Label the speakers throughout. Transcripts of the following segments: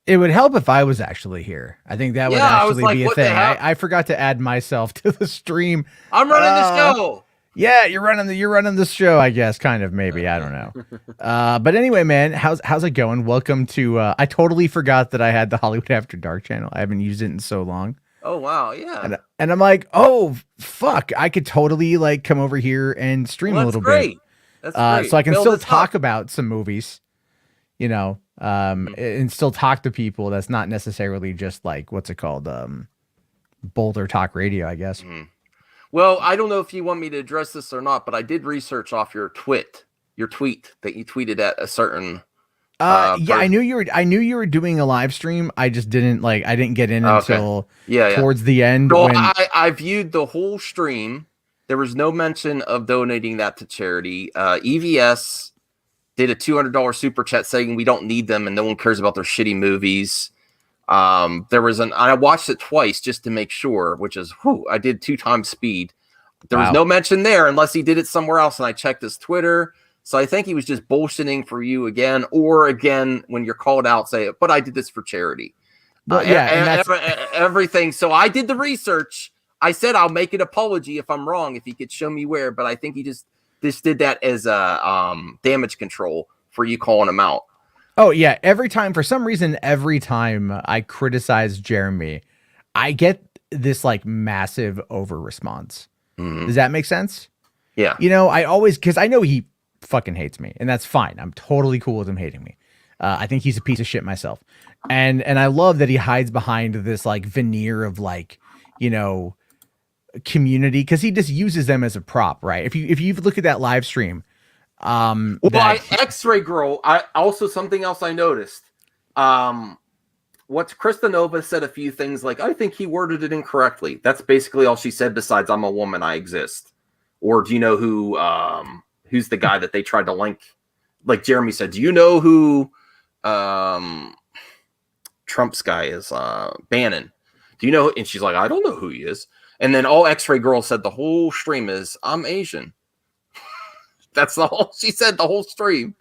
Speaker 1: It would help if I was actually here. I think that would
Speaker 2: Yeah, I was
Speaker 1: actually
Speaker 2: like,
Speaker 1: be a
Speaker 2: what the
Speaker 1: thing.
Speaker 2: hell?
Speaker 1: I forgot to add myself to the stream.
Speaker 2: I'm running the show.
Speaker 1: Yeah, you're running this show, I guess, kind of, maybe. I don't know. But anyway, man, how's it going? Welcome to I totally forgot that I had the Hollywood After Dark channel. I haven't used it in so long.
Speaker 2: Oh wow, yeah.
Speaker 1: And I'm like, oh fuck, I could totally like come over here and stream a little bit.
Speaker 2: That's great.
Speaker 1: So I can
Speaker 2: Build
Speaker 1: still
Speaker 2: us
Speaker 1: talk
Speaker 2: up.
Speaker 1: about some movies, you know, and still talk to people. That's not necessarily just like what's it called, Boulder Talk Radio, I guess.
Speaker 2: Well, I don't know if you want me to address this or not, but I did research off your tweet that you tweeted at a certain.
Speaker 1: Yeah, I knew you were doing a live stream. I just didn't get in until towards the end.
Speaker 2: So I viewed the whole stream. There was no mention of donating that to charity. EVS did a $200 super chat saying we don't need them and no one cares about their shitty movies. I watched it twice just to make sure, which is, I did 2 times speed. There was no mention there unless he did it somewhere else. And I checked his Twitter. So I think he was just bullshitting for you again, or again, when you're called out, say, but I did this for charity.
Speaker 1: Well,
Speaker 2: Everything. So I did the research. I said, I'll make an apology if I'm wrong, if he could show me where, but I think he just did that as a damage control for you calling him out.
Speaker 1: Oh yeah. For some reason, every time I criticize Jeremy, I get this like massive over response. Does that make sense?
Speaker 2: Yeah.
Speaker 1: You know, cause I know he fucking hates me and that's fine. I'm totally cool with him hating me. I think he's a piece of shit myself. And I love that he hides behind this like veneer of like, you know, community. Cause he just uses them as a prop, right? If you look at that live stream,
Speaker 2: X-Ray Girl. Something else I noticed. What Krista Nova said a few things like, I think he worded it incorrectly. That's basically all she said. Besides, I'm a woman, I exist. Or do you know who's the guy that they tried to link? Like Jeremy said, do you know who Trump's guy is? Bannon. Do you know? And she's like, I don't know who he is. And then all X-Ray Girl said the whole stream is, I'm Asian. That's the whole she said the whole stream.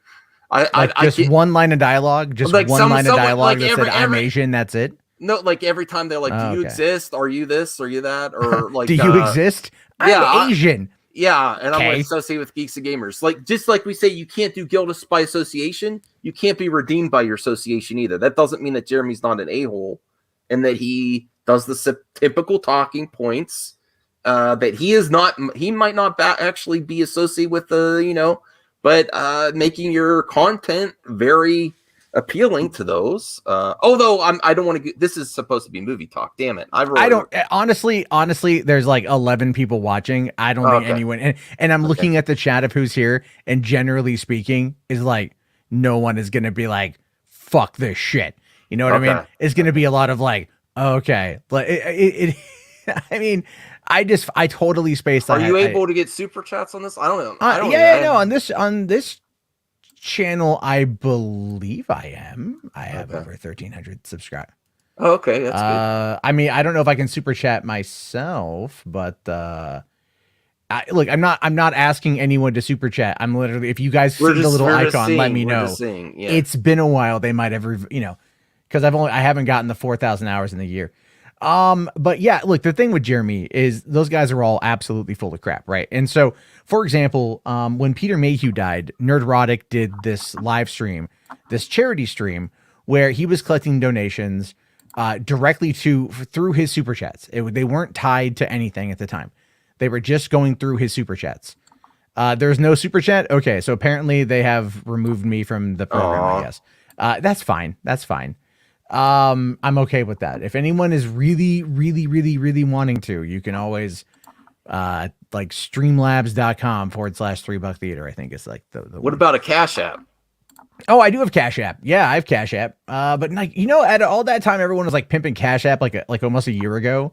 Speaker 1: One line of dialogue, just like one line of dialogue that said I'm Asian, that's it.
Speaker 2: No, like every time they're like, do you exist? Are you this? Are you that? Or like,
Speaker 1: do you exist? I'm Asian.
Speaker 2: Yeah, and I'm associated with Geeks and Gamers. Like, just like we say, you can't do guild by association. You can't be redeemed by your association either. That doesn't mean that Jeremy's not an a-hole and that he does the typical talking points. That he is not. He might not actually be associated with the, but making your content very appealing to those. Although I don't want to. This is supposed to be movie talk. Damn it!
Speaker 1: I don't honestly. There's like 11 people watching. I don't think anyone. And I'm looking at the chat of who's here, and generally speaking, is like no one is gonna be like fuck this shit. You know what I mean? It's gonna be a lot of like okay, like it I mean. I totally spaced.
Speaker 2: Are you able to get super chats on this? I don't know.
Speaker 1: No. On this channel, I believe I am. I have over 1,300 subscribers.
Speaker 2: Oh, okay, that's good.
Speaker 1: I mean, I don't know if I can super chat myself, but look, I'm not asking anyone to super chat. I'm literally, if you guys see the little icon, let me know.
Speaker 2: Yeah.
Speaker 1: It's been a while. They might have, because I haven't gotten the 4,000 hours in the year. But yeah, look, the thing with Jeremy is those guys are all absolutely full of crap, right? And so, for example, when Peter Mayhew died, Nerdrotic did this live stream, this charity stream, where he was collecting donations directly through his super chats. They weren't tied to anything at the time. They were just going through his super chats. There's no super chat. Okay, so apparently they have removed me from the program, I guess. That's fine. That's fine. I'm okay with that. If anyone is really, really, really, really wanting to, you can always like streamlabs.com/$3 theater. I think it's like the
Speaker 2: what about a Cash App?
Speaker 1: Oh, I do have Cash App. Yeah, I have Cash App. But like, at all that time, everyone was like pimping Cash App like almost a year ago.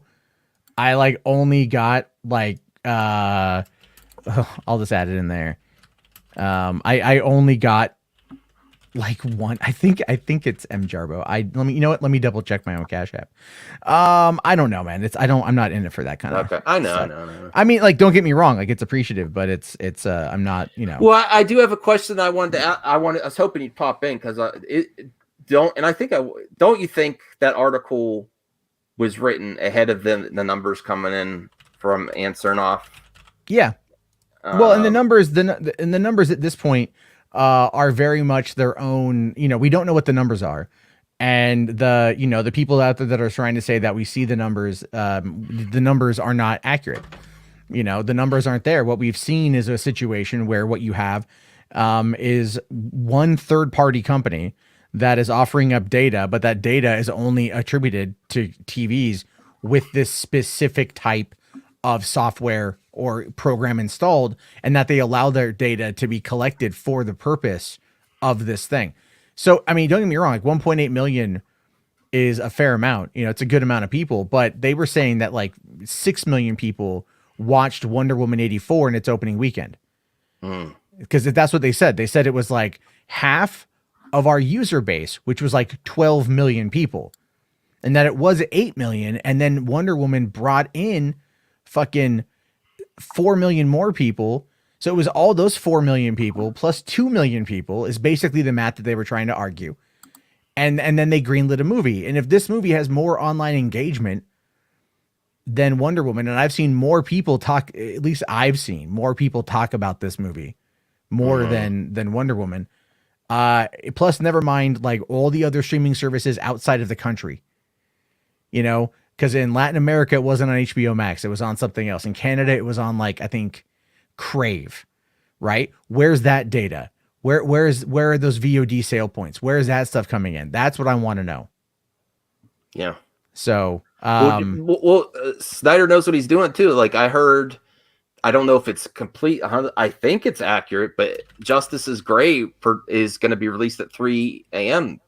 Speaker 1: I like only got like I'll just add it in there. I only got like one. I think it's M Jarbo. Let me double check my own Cash App. I don't know, man. I'm not in it for that kind of.
Speaker 2: Okay, I know.
Speaker 1: I mean, like, don't get me wrong. Like, it's appreciative, but it's I'm not.
Speaker 2: Well, I do have a question I wanted to. I was hoping you'd pop in because don't you think that article was written ahead of the numbers coming in from Ansernoff?
Speaker 1: Yeah. Well, and the numbers at this point are very much their own. We don't know what the numbers are, and the people out there that are trying to say that we see the numbers are not accurate. The numbers aren't there. What we've seen is a situation where what you have is one third-party company that is offering up data, but that data is only attributed to TVs with this specific type of software or program installed, and that they allow their data to be collected for the purpose of this thing. So, I mean, don't get me wrong, like 1.8 million is a fair amount. It's a good amount of people, but they were saying that like 6 million people watched Wonder Woman 84 in its opening weekend. Because that's what they said. They said it was like half of our user base, which was like 12 million people, and that it was 8 million. And then Wonder Woman brought in fucking 4 million more people. So it was all those 4 million people plus 2 million people is basically the math that they were trying to argue. And then they greenlit a movie. And if this movie has more online engagement than Wonder Woman, and I've seen more people talk, at least I've seen more people talk about this movie more than Wonder Woman. Plus, never mind like all the other streaming services outside of the country, because in Latin America, it wasn't on HBOMax. It was on something else. In Canada, it was on like, I think, Crave, right? Where's that data? Where are those VOD sale points? Where is that stuff coming in? That's what I want to know.
Speaker 2: Yeah.
Speaker 1: So,
Speaker 2: Snyder knows what he's doing too. Like I heard, I don't know if it's complete. I think it's accurate, but Justice is Gray is going to be released at 3 a.m.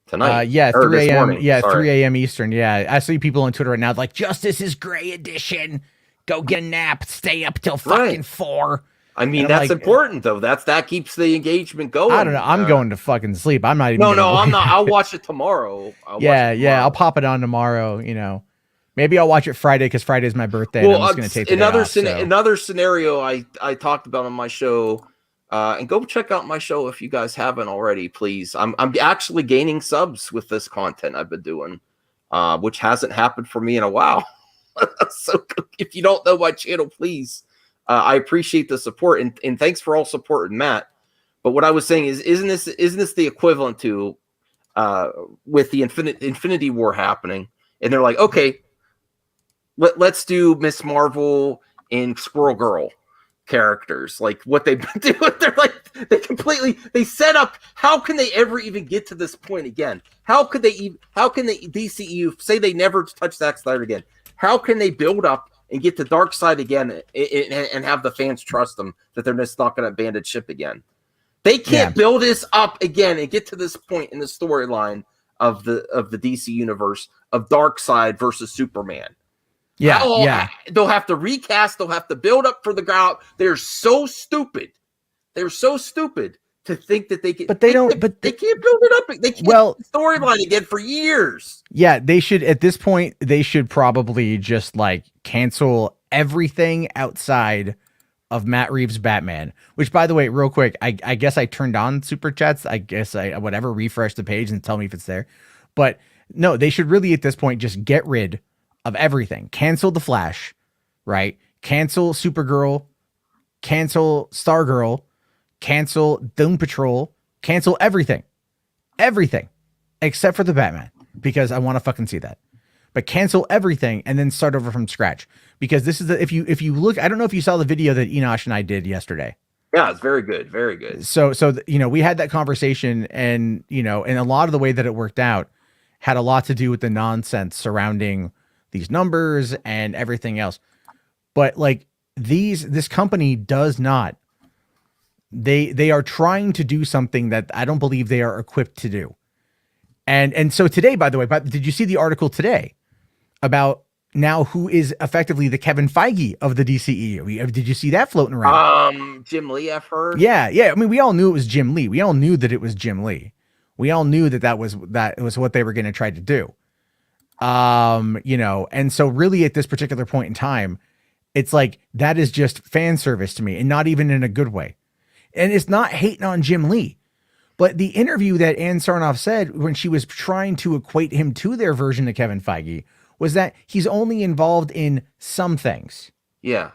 Speaker 2: tonight.
Speaker 1: 3 a.m.
Speaker 2: Yeah,
Speaker 1: 3 a.m. Eastern. Yeah, I see people on Twitter right now like Justice is Gray edition. Go get a nap. Stay up till fucking 4.
Speaker 2: I mean, that's like, important though. That keeps the engagement going.
Speaker 1: I don't know. I'm going to fucking sleep. I'm not even.
Speaker 2: No, I'm not. I'll watch it tomorrow.
Speaker 1: I'll pop it on tomorrow. Maybe I'll watch it Friday because Friday's my birthday.
Speaker 2: Well,
Speaker 1: I'm just going to take
Speaker 2: another scenario I talked about on my show. And go check out my show if you guys haven't already, please. I'm actually gaining subs with this content I've been doing, which hasn't happened for me in a while. So if you don't know my channel, please. I appreciate the support and thanks for all supporting Matt. But what I was saying is, isn't this the equivalent to with the Infinity War happening? And they're like, okay, let's do Miss Marvel and Squirrel Girl characters, like what they've been doing. They're like they set up. How can they ever even get to this point again? How can the DCEU say they never touch Zack Snyder again? How can they build up and get to Dark Side again and have the fans trust them that they're just not going to abandon ship again? They can't build this up again and get to this point in the storyline of the DC universe of Dark Side versus Superman. They'll have to recast. They'll have to build up for the ground. They're so stupid. They're so stupid to think that they can. But they don't. But they can't build it up. They can't storyline again for years.
Speaker 1: Yeah, they should. At this point, they should probably just like cancel everything outside of Matt Reeves' Batman. Which, by the way, real quick, I guess I turned on super chats. I guess I refresh the page and tell me if it's there. But no, they should really at this point just get rid of everything. Cancel the Flash, right? Cancel Supergirl, cancel Stargirl, cancel Doom Patrol, cancel everything except for the Batman, because I want to fucking see that. But cancel everything and then start over from scratch, because this is if you look, I don't know if you saw the video that Enosh and I did yesterday.
Speaker 2: Yeah, it's very good, very good.
Speaker 1: So we had that conversation, and and a lot of the way that it worked out had a lot to do with the nonsense surrounding these numbers and everything else. But like this company does not, they are trying to do something that I don't believe they are equipped to do. And so today, by the way, did you see the article today about now who is effectively the Kevin Feige of the DCEU? Did you see that floating around?
Speaker 2: Jim Lee, I've heard.
Speaker 1: Yeah. I mean, we all knew it was Jim Lee. We all knew that it was Jim Lee. We all knew that was what they were going to try to do. And so really at this particular point in time, it's like, that is just fan service to me, and not even in a good way. And it's not hating on Jim Lee, But the interview that Ann Sarnoff said when she was trying to equate him to their version of Kevin Feige was that he's only involved in some things.
Speaker 2: Yeah.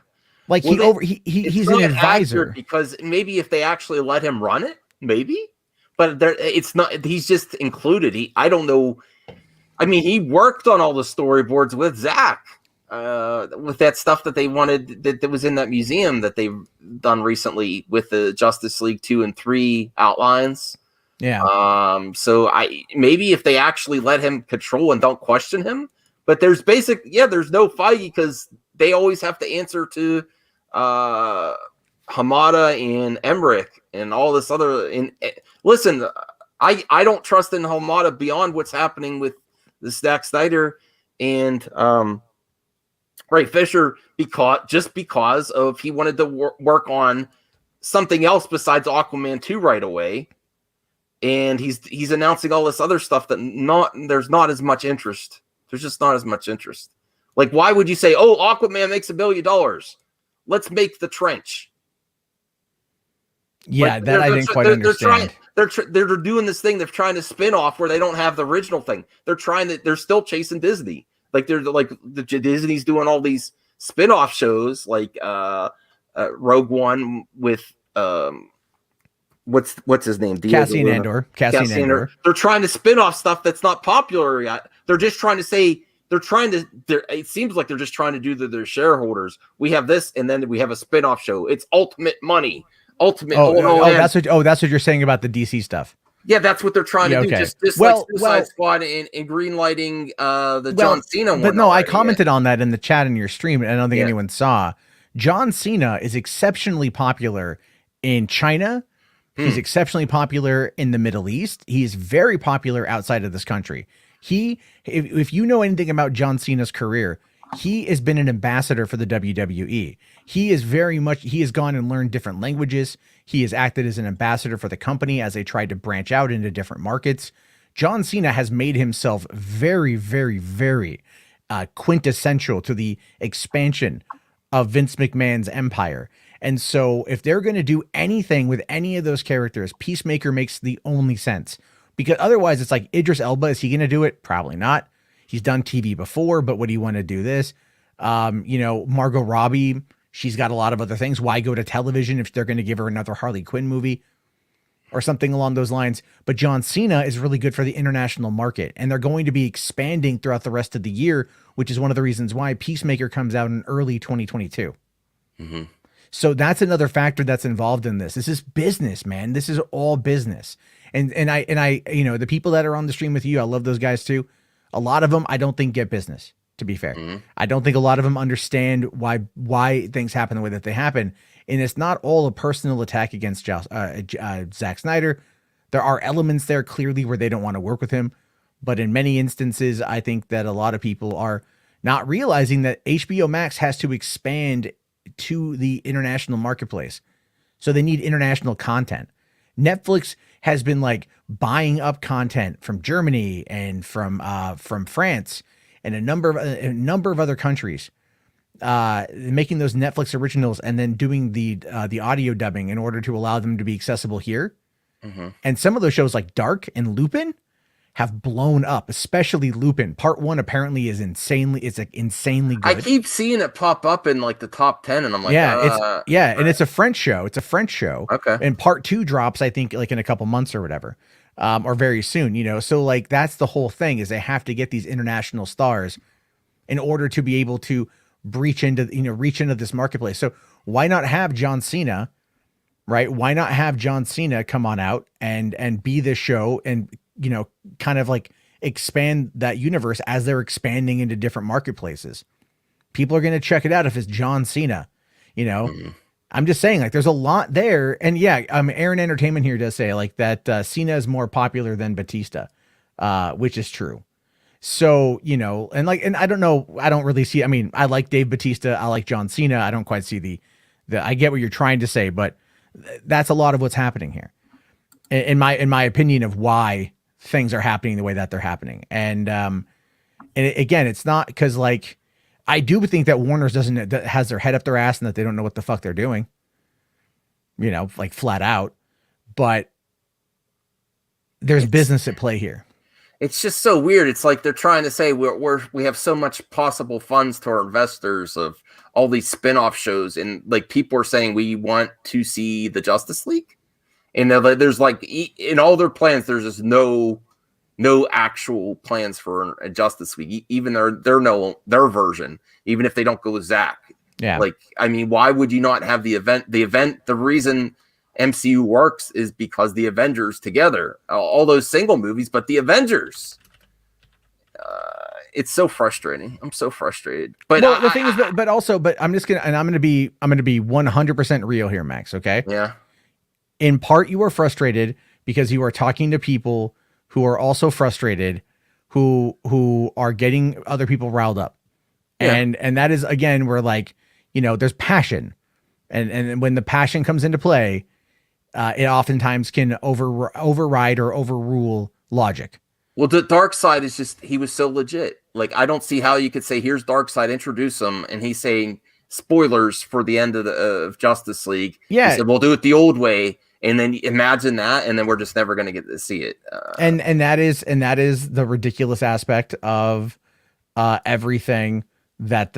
Speaker 1: Like
Speaker 2: Well,
Speaker 1: he's an advisor.
Speaker 2: because maybe if they actually let him run it, maybe. But it's not. He's just included. I don't know. I mean, he worked on all the storyboards with Zach, with that stuff that they wanted that was in that museum that they've done recently with the Justice League 2 and 3 outlines.
Speaker 1: Yeah.
Speaker 2: So maybe if they actually let him control and don't question him, but there's no Feige because they always have to answer to Hamada and Emmerich and all this other. And listen, I don't trust in Hamada beyond what's happening with the Zack Snyder and Ray Fisher because of he wanted to work on something else besides Aquaman 2 right away. And he's announcing all this other stuff that there's not as much interest. There's just not as much interest. Like, why would you say, "Oh, Aquaman makes $1 billion. Let's make the Trench"?
Speaker 1: Yeah, like, that I didn't quite understand.
Speaker 2: They're doing this thing. They're trying to spin off where they don't have the original thing. They're still chasing Disney. Like Disney's doing all these spin-off shows like Rogue One with what's his name?
Speaker 1: Cassian Andor.
Speaker 2: They're trying to spin off stuff that's not popular yet. They're just trying to say it seems like they're just trying to do their shareholders. We have this, and then we have a spin-off show. It's ultimate money.
Speaker 1: That's what you're saying about the DC stuff.
Speaker 2: Yeah, that's what they're trying to do. Just like Suicide Squad and greenlighting John Cena one.
Speaker 1: But no, I commented on that in the chat in your stream, and I don't think anyone saw. John Cena is exceptionally popular in China. He's exceptionally popular in the Middle East. He is very popular outside of this country. If you know anything about John Cena's career, he has been an ambassador for the WWE. He has gone and learned different languages. He has acted as an ambassador for the company as they tried to branch out into different markets. John Cena has made himself very, very, very quintessential to the expansion of Vince McMahon's empire. And so if they're going to do anything with any of those characters, Peacemaker makes the only sense. Because otherwise it's like Idris Elba, is he going to do it? Probably not. He's done TV before, but would he want to do this? Margot Robbie, she's got a lot of other things. Why go to television if they're going to give her another Harley Quinn movie or something along those lines? But John Cena is really good for the international market, and they're going to be expanding throughout the rest of the year, which is one of the reasons why Peacemaker comes out in early 2022. Mm-hmm. So that's another factor that's involved in this. This is business, man. This is all business. And I the people that are on the stream with you, I love those guys too. A lot of them, I don't think get business, to be fair. Mm-hmm. I don't think a lot of them understand why things happen the way that they happen. And it's not all a personal attack against Zack Snyder. There are elements there clearly where they don't want to work with him. But in many instances, I think that a lot of people are not realizing that HBOMax has to expand to the international marketplace. So they need international content. Netflix has been like buying up content from Germany and from France and a number of other countries, making those Netflix originals and then doing the audio dubbing in order to allow them to be accessible here. Mm-hmm. And some of those shows like Dark and Lupin have blown up, especially Lupin. Part 1 apparently is insanely good.
Speaker 2: I keep seeing it pop up in like the top 10 and I'm like,
Speaker 1: and it's a French show.
Speaker 2: Okay.
Speaker 1: And part 2 drops, I think, like in a couple months or whatever, or very soon, So like, that's the whole thing, is they have to get these international stars in order to be able to reach into this marketplace. So why not have John Cena, right? Why not have John Cena come on out and be this show and, kind of like expand that universe as they're expanding into different marketplaces. People are going to check it out if it's John Cena, Mm-hmm. I'm just saying, like, there's a lot there. And yeah, Aaron Entertainment here does say like that Cena is more popular than Batista, which is true. So, and I don't know, I don't really see, I like Dave Batista. I like John Cena. I don't quite see the I get what you're trying to say, but that's a lot of what's happening here in my opinion of why things are happening the way that they're happening. And again, it's not because like, I do think that Warner's has their head up their ass and that they don't know what the fuck they're doing, like flat out. But there's business at play here.
Speaker 2: It's just so weird. It's like they're trying to say we have so much possible funds to our investors of all these spin-off shows, and like people are saying we want to see the Justice League, and there's like in all their plans there's just no actual plans for a Justice League, even their version, even if they don't go with Zach.
Speaker 1: Yeah.
Speaker 2: Like, I mean, why would you not have the event? The reason MCU works is because the Avengers together, all those single movies, but the Avengers. It's so frustrating. I'm so frustrated. But
Speaker 1: the thing is, but I'm gonna be 100% real here, Max. Okay.
Speaker 2: Yeah.
Speaker 1: In part, you are frustrated because you are talking to people who are also frustrated, who are getting other people riled up. Yeah. And that is, again, where like, there's passion. And when the passion comes into play, it oftentimes can override or overrule logic.
Speaker 2: Well, the dark side is just, he was so legit. Like, I don't see how you could say, here's dark side, introduce him. And he's saying spoilers for the end of Justice League.
Speaker 1: Yeah.
Speaker 2: He said, we'll do it the old way. And then imagine that, and then we're just never going to get to see it.
Speaker 1: And that is the ridiculous aspect of everything that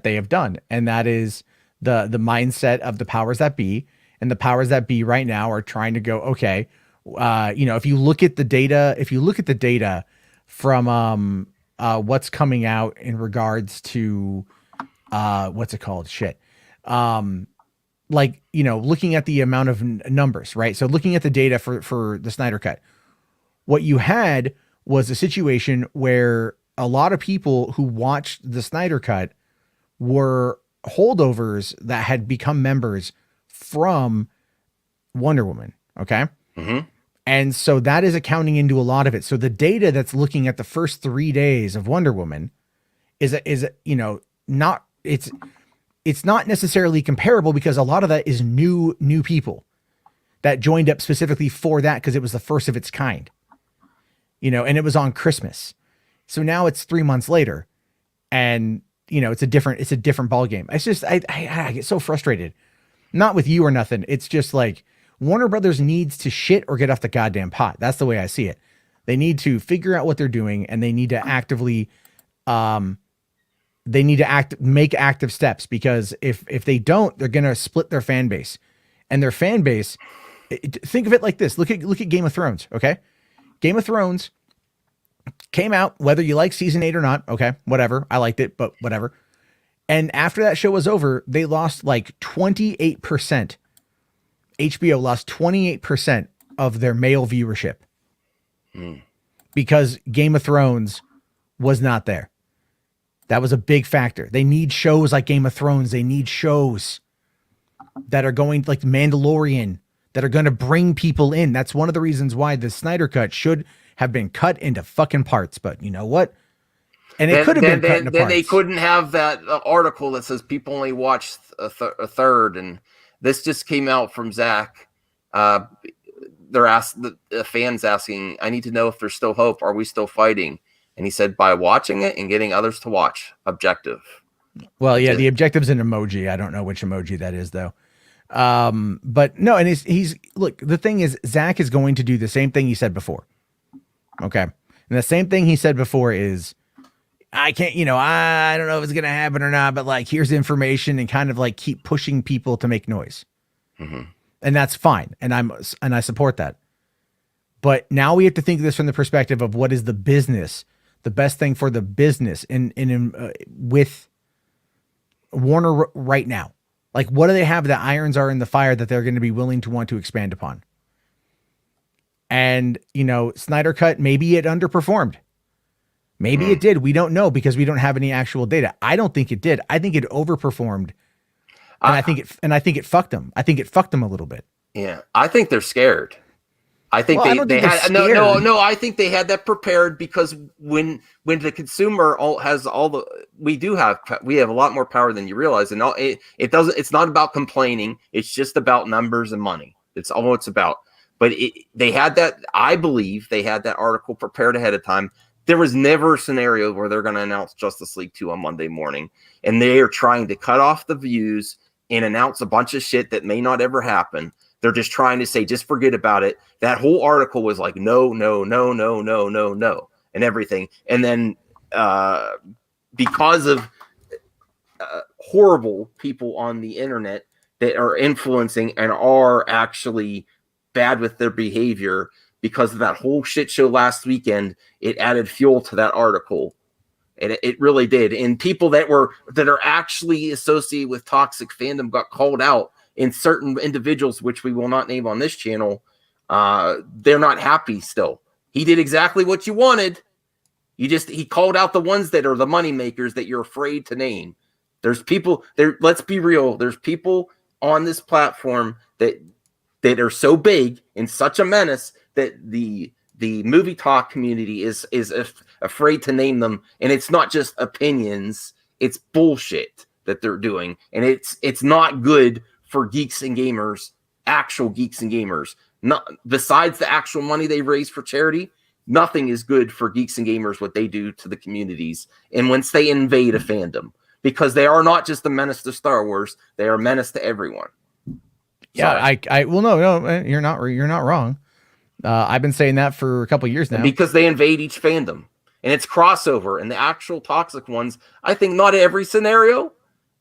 Speaker 1: they have done, and that is the mindset of the powers that be. And the powers that be right now are trying to go, okay, if you look at the data from what's coming out in regards to what's it called? Looking at the amount of numbers, right? So looking at the data for the Snyder Cut, what you had was a situation where a lot of people who watched the Snyder Cut were holdovers that had become members from Wonder Woman. Okay.
Speaker 2: Mm-hmm. And
Speaker 1: so that is accounting into a lot of it. So the data that's looking at the first 3 days of Wonder Woman it's not necessarily comparable, because a lot of that is new people that joined up specifically for that, because it was the first of its kind, and it was on Christmas. So now it's 3 months later, and it's a different ball game. It's just I get so frustrated, not with you or nothing. It's just like Warner Brothers needs to shit or get off the goddamn pot. That's the way I see it. They need to figure out what they're doing, and they need to actively make active steps, because if they don't, they're going to split their fan base. And their fan base, think of it like this. Look at Game of Thrones. Okay. Game of Thrones came out, whether you like season 8 or not. Okay. Whatever. I liked it, but whatever. And after that show was over, they lost like 28%. HBO lost 28% of their male viewership because Game of Thrones was not there. That was a big factor. They need shows like Game of Thrones. They need shows that are going like Mandalorian, that are going to bring people in. That's one of the reasons why the Snyder Cut should have been cut into fucking parts. But you know what? And it could have been cut into parts.
Speaker 2: Then they couldn't have that article that says people only watched a third. And this just came out from Zach. The fans asking, I need to know if there's still hope. Are we still fighting? And he said, by watching it and getting others to watch. Objective.
Speaker 1: Well, yeah, the objective's an emoji. I don't know which emoji that is, though. But no, and he's look, the thing is, Zach is going to do the same thing he said before. Okay. And the same thing he said before is, I can't, I don't know if it's going to happen or not, but like, here's information, and kind of like keep pushing people to make noise. Mm-hmm. And that's fine. And I support that. But now we have to think of this from the perspective of what is the business, the best thing for the business with Warner right now. Like, what do they have that irons are in the fire that they're going to be willing to want to expand upon? And, Snyder Cut, maybe it underperformed. Maybe it did. We don't know, because we don't have any actual data. I don't think it did. I think it overperformed. And I think it fucked them. I think it fucked them a little bit.
Speaker 2: Yeah. I think they're scared. I think they had no. I think they had that prepared, because when the consumer we have a lot more power than you realize, and it's not about complaining. It's just about numbers and money. It's all it's about. But they had that. I believe they had that article prepared ahead of time. There was never a scenario where they're going to announce Justice League 2 on Monday morning, and they are trying to cut off the views and announce a bunch of shit that may not ever happen. They're just trying to say, just forget about it. That whole article was like, no, no, no, no, no, no, no, and everything. And then because of horrible people on the internet that are influencing and are actually bad with their behavior, because of that whole shit show last weekend, it added fuel to that article. And it really did. And people that are actually associated with toxic fandom got called out, in certain individuals, which we will not name on this channel. They're not happy still. He did exactly what you wanted. He called out the ones that are the money makers that you're afraid to name. There's people there. Let's be real. There's people on this platform that are so big and such a menace that the movie talk community is afraid to name them. And it's not just opinions, it's bullshit that they're doing. And it's not good for geeks and gamers, actual geeks and gamers. Not besides the actual money they raise for charity, nothing is good for geeks and gamers what they do to the communities and once they invade a fandom, because they are not just a menace to Star Wars, they are a menace to everyone.
Speaker 1: Yeah, I well, no, you're not wrong. I've been saying that for a couple of years now.
Speaker 2: And because they invade each fandom, and it's crossover, and the actual toxic ones, I think not every scenario,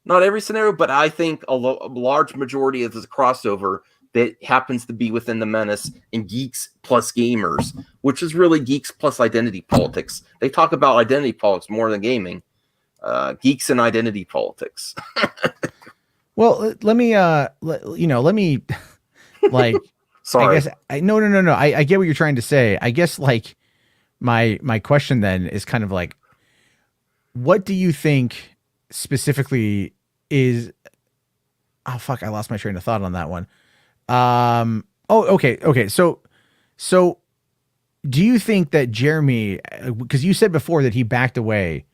Speaker 2: but I think a large majority of the crossover that happens to be within the menace and geeks plus gamers, which is really geeks plus identity politics. They talk about identity politics more than gaming. Geeks and identity politics.
Speaker 1: Well, let me like,
Speaker 2: sorry.
Speaker 1: No. I get what you're trying to say. I guess like my question then is kind of like, what do you think specifically is, oh fuck, I lost my train of thought on that one. Okay. So do you think that Jeremy, because you said before that he backed away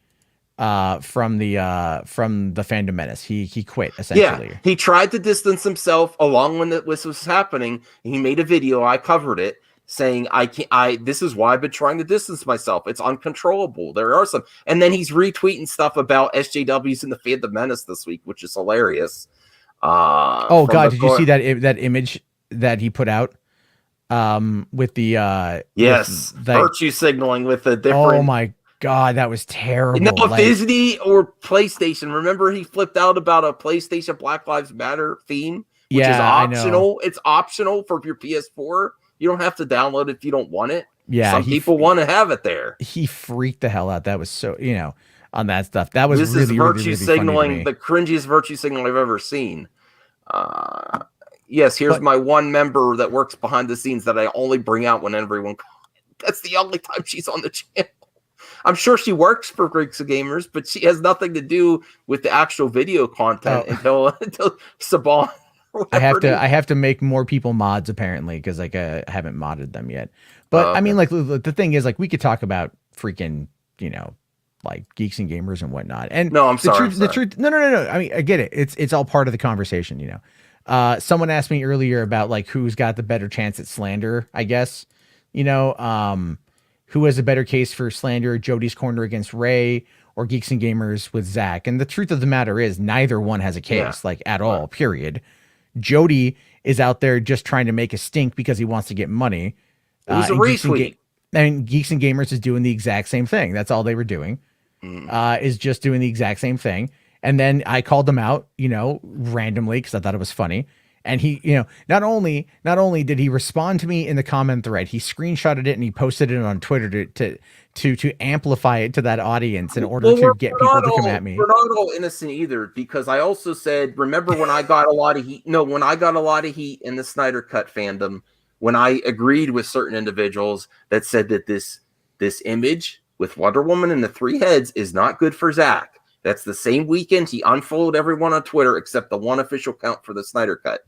Speaker 1: from the fandom menace, he quit essentially.
Speaker 2: Yeah, he tried to distance himself along when this was happening. He made a video, I covered it, saying this is why I've been trying to distance myself. It's uncontrollable. There are some, and then he's retweeting stuff about SJWs in the fandom menace this week, which is hilarious.
Speaker 1: Oh god, did you see that image that he put out with the
Speaker 2: virtue signaling with the different,
Speaker 1: oh my god, that was terrible.
Speaker 2: No, Disney or PlayStation. Remember he flipped out about a PlayStation Black Lives Matter theme, which is optional. It's optional for your PS4. You don't have to download it if you don't want it.
Speaker 1: Yeah,
Speaker 2: some people want to have it there.
Speaker 1: He freaked the hell out. That was so, on that stuff. That was
Speaker 2: this
Speaker 1: really,
Speaker 2: is virtue
Speaker 1: really
Speaker 2: signaling, the cringiest virtue signal I've ever seen. Yes, here's my one member that works behind the scenes that I only bring out when everyone. That's the only time she's on the channel. I'm sure she works for Geeks and Gamers, but she has nothing to do with the actual video content until Saban.
Speaker 1: I have to make more people mods apparently, because like I haven't modded them yet. But I mean, like the thing is, like we could talk about freaking like Geeks and Gamers and whatnot. And
Speaker 2: no, I'm sorry.
Speaker 1: The truth. No. I mean, I get it. It's all part of the conversation. Someone asked me earlier about like who's got the better chance at slander. I guess who has a better case for slander, Jody's corner against Ray or Geeks and Gamers with Zach. And the truth of the matter is neither one has a case, like at all, period. Jody is out there just trying to make a stink because he wants to get money.
Speaker 2: It was a retweet.
Speaker 1: And Geeks and Gamers is doing the exact same thing. That's all they were doing, is just doing the exact same thing. And then I called them out, randomly because I thought it was funny. And he, not only did he respond to me in the comment thread, he screenshotted it and he posted it on Twitter to amplify it to that audience in order to get people to come at me.
Speaker 2: We're not all innocent either, because I also said, remember when I got a lot of heat? No, when I got a lot of heat in the Snyder Cut fandom, when I agreed with certain individuals that said that this image with Wonder Woman and the three heads is not good for Zach. That's the same weekend he unfollowed everyone on Twitter except the one official account for the Snyder Cut.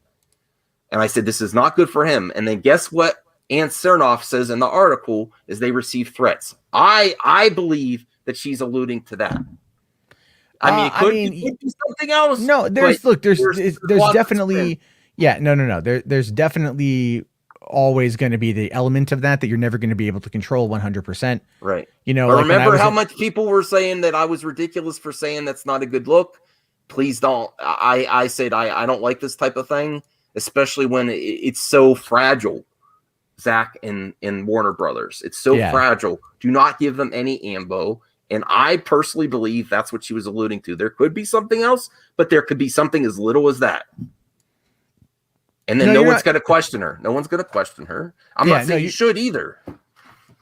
Speaker 2: And I said, this is not good for him. And then guess what Ann Cernoff says in the article is they received threats. I believe that she's alluding to that. I mean, it could be something else.
Speaker 1: No, there's definitely, there's definitely always going to be the element of that you're never going to be able to control 100%.
Speaker 2: Right.
Speaker 1: Like
Speaker 2: remember how much people were saying that I was ridiculous for saying that's not a good look. Please don't. I said, I don't like this type of thing. especially when it's so fragile. Zach and Warner Brothers, it's so fragile. Do not give them any ammo. And I personally believe that's what she was alluding to. There could be something else, but there could be something as little as that. And then no one's going to question her. No one's going to question her. I'm not saying you should either.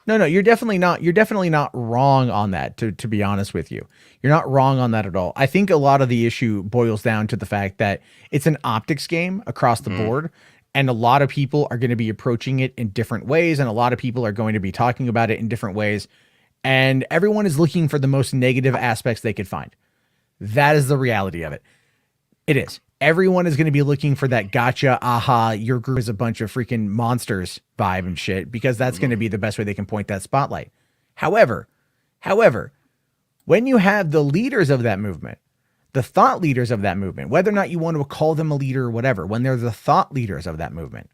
Speaker 1: No, you're definitely not. You're definitely not wrong on that, to be honest with you. You're not wrong on that at all. I think a lot of the issue boils down to the fact that it's an optics game across the board, and a lot of people are going to be approaching it in different ways, and a lot of people are going to be talking about it in different ways, and everyone is looking for the most negative aspects they could find. That is the reality of it. It is. Everyone is going to be looking for that gotcha, aha, your group is a bunch of freaking monsters vibe and shit, because that's going to be the best way they can point that spotlight. However, when you have the leaders of that movement, the thought leaders of that movement, whether or not you want to call them a leader or whatever, when they're the thought leaders of that movement,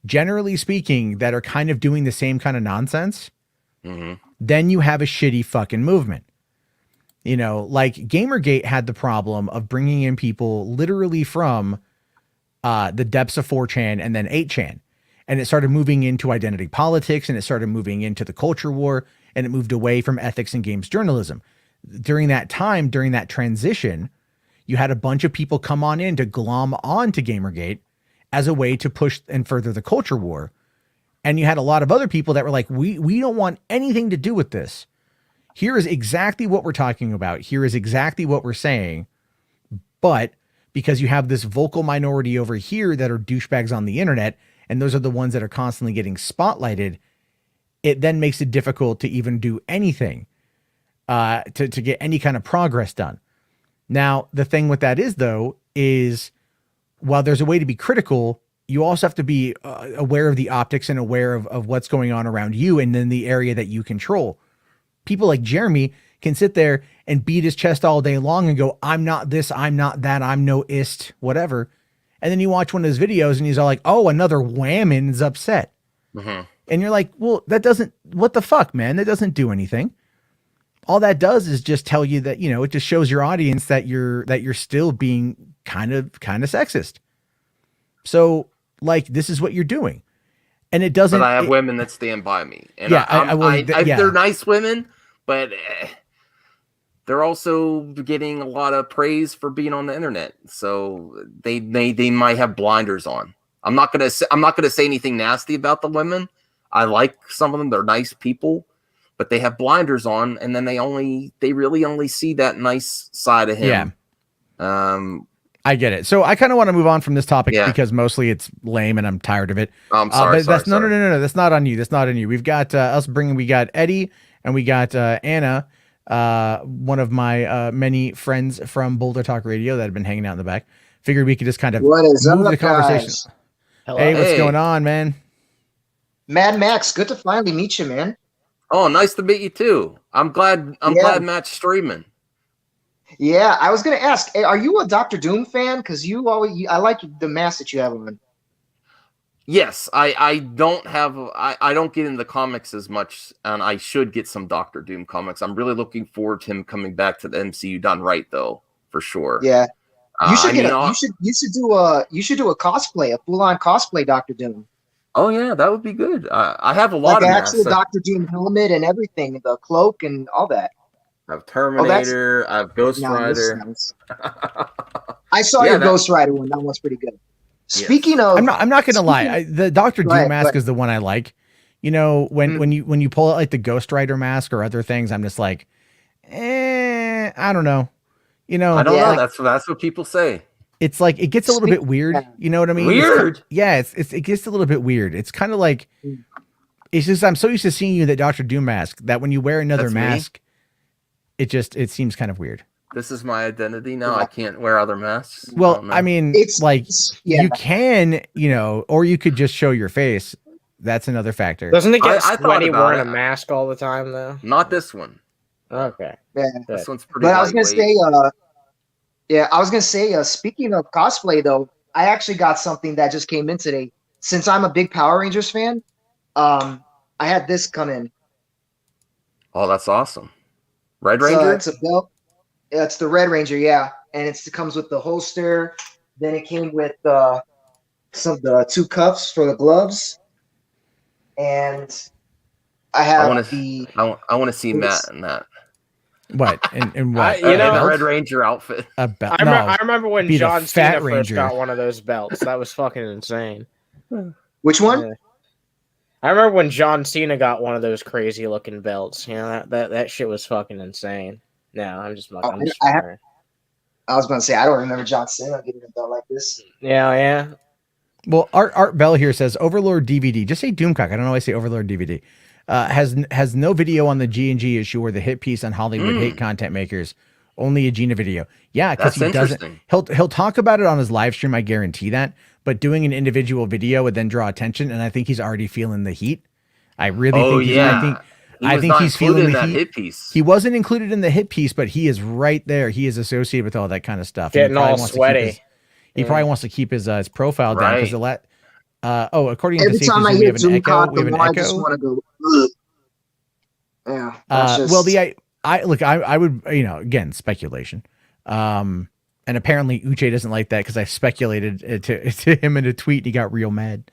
Speaker 1: generally speaking, that are kind of doing the same kind of nonsense, then you have a shitty fucking movement. You know, like Gamergate had the problem of bringing in people literally from the depths of 4chan and then 8chan. And it started moving into identity politics, and it started moving into the culture war, and it moved away from ethics and games journalism. During that time, during that transition, you had a bunch of people come on in to glom on to Gamergate as a way to push and further the culture war. And you had a lot of other people that were like, we don't want anything to do with this. Here is exactly what we're talking about. Here is exactly what we're saying. But because you have this vocal minority over here that are douchebags on the internet, and those are the ones that are constantly getting spotlighted, it then makes it difficult to even do anything to get any kind of progress done. Now, the thing with that is, though, is while there's a way to be critical, you also have to be aware of the optics and aware of what's going on around you and then the area that you control. People like Jeremy can sit there and beat his chest all day long and go, I'm not this, I'm not that, I'm no ist, whatever. And then you watch one of his videos and he's all like, oh, another whammon is upset. And you're like, well, that doesn't, what the fuck, man? That doesn't do anything. All that does is just tell you that, you know, it just shows your audience that you're still being kind of sexist. So like, this is what you're doing. And it doesn't,
Speaker 2: but I have women that stand by me. And
Speaker 1: yeah,
Speaker 2: they're nice women, but they're also getting a lot of praise for being on the internet. So they might have blinders on. I'm not gonna say anything nasty about the women. I like some of them. They're nice people, but they have blinders on, and then they really only see that nice side of him. Yeah.
Speaker 1: I get it. So I kind of want to move on from this topic because mostly it's lame and I'm tired of it.
Speaker 2: I'm sorry.
Speaker 1: No. That's not on you. That's not on you. We've got we got Eddie and we got Anna, one of my many friends from Boulder Talk Radio that have been hanging out in the back. Figured we could just kind of move the conversation. Hey, what's going on, man?
Speaker 3: Mad Max, good to finally meet you, man.
Speaker 2: Oh, nice to meet you too. I'm glad Matt's streaming.
Speaker 3: Yeah, I was gonna ask, are you a Doctor Doom fan? Because I like the mask that you have on.
Speaker 2: Yes, I don't get into the comics as much, and I should get some Doctor Doom comics. I'm really looking forward to him coming back to the MCU done right, though, for sure.
Speaker 3: Yeah, you should do a cosplay, a full on cosplay Doctor Doom.
Speaker 2: Oh yeah, that would be good. I have a lot of
Speaker 3: actual Doctor Doom helmet and everything, the cloak and all that.
Speaker 2: I have Terminator. I have Ghost Rider.
Speaker 3: Nice. I saw your Ghost Rider one. That one's pretty good. Speaking of,
Speaker 1: I'm not gonna lie. The Doctor Doom mask is the one I like. You know, when you pull out like the Ghost Rider mask or other things, I'm just like, I don't know. You know,
Speaker 2: I don't know. That's what people say.
Speaker 1: It's like it gets a little bit weird. You know what I mean?
Speaker 2: Weird.
Speaker 1: It gets a little bit weird. It's kind of like, it's just I'm so used to seeing you that Doctor Doom mask that when you wear another mask, it seems kind of weird.
Speaker 2: This is my identity now. I can't wear other masks.
Speaker 1: Well, I mean, you can, you know, or you could just show your face. That's another factor.
Speaker 4: Doesn't it get sweaty wearing a mask all the time, though?
Speaker 2: Not this one.
Speaker 4: Okay.
Speaker 3: Yeah.
Speaker 2: This one's pretty.
Speaker 3: But I was gonna say, speaking of cosplay, though, I actually got something that just came in today. Since I'm a big Power Rangers fan, I had this come in.
Speaker 2: Oh, that's awesome. Red Ranger?
Speaker 3: It's a belt. It's the Red Ranger, yeah. And it comes with the holster. Then it came with the 2 cuffs for the gloves, and I have
Speaker 2: I want to see Matt in that.
Speaker 1: What? And what?
Speaker 4: You know,
Speaker 2: the Red Ranger outfit.
Speaker 1: A belt?
Speaker 4: I remember when John Cena
Speaker 1: Ranger
Speaker 4: first got one of those belts. That was fucking insane.
Speaker 3: Which one?
Speaker 4: Yeah. I remember when John Cena got one of those crazy looking belts. You know, that shit was fucking insane. No, I'm just fucking.
Speaker 3: I was going to say, I don't remember John Cena getting a belt like this.
Speaker 4: Yeah.
Speaker 1: Well, Art Bell here says Overlord DVD. Just say Doomcock. I don't know why I say Overlord DVD. Has no video on the G&G issue or the hit piece on Hollywood hate content makers. Only a Gina video. Yeah, because he doesn't. He'll talk about it on his live stream. I guarantee that. But doing an individual video would then draw attention, and I think he's already feeling the heat. I really think. I think he's feeling the heat.
Speaker 2: Hit piece.
Speaker 1: He wasn't included in the hit piece, but he is right there. He is associated with all that kind of stuff.
Speaker 4: Getting all sweaty.
Speaker 1: He probably wants to keep his profile down because according
Speaker 3: Every
Speaker 1: to
Speaker 3: time I hear Doomcock,
Speaker 1: we have an echo.
Speaker 3: I just want to go. Ugh. Yeah.
Speaker 1: I would, again, speculation. And apparently Uche doesn't like that because I speculated to him in a tweet and he got real mad.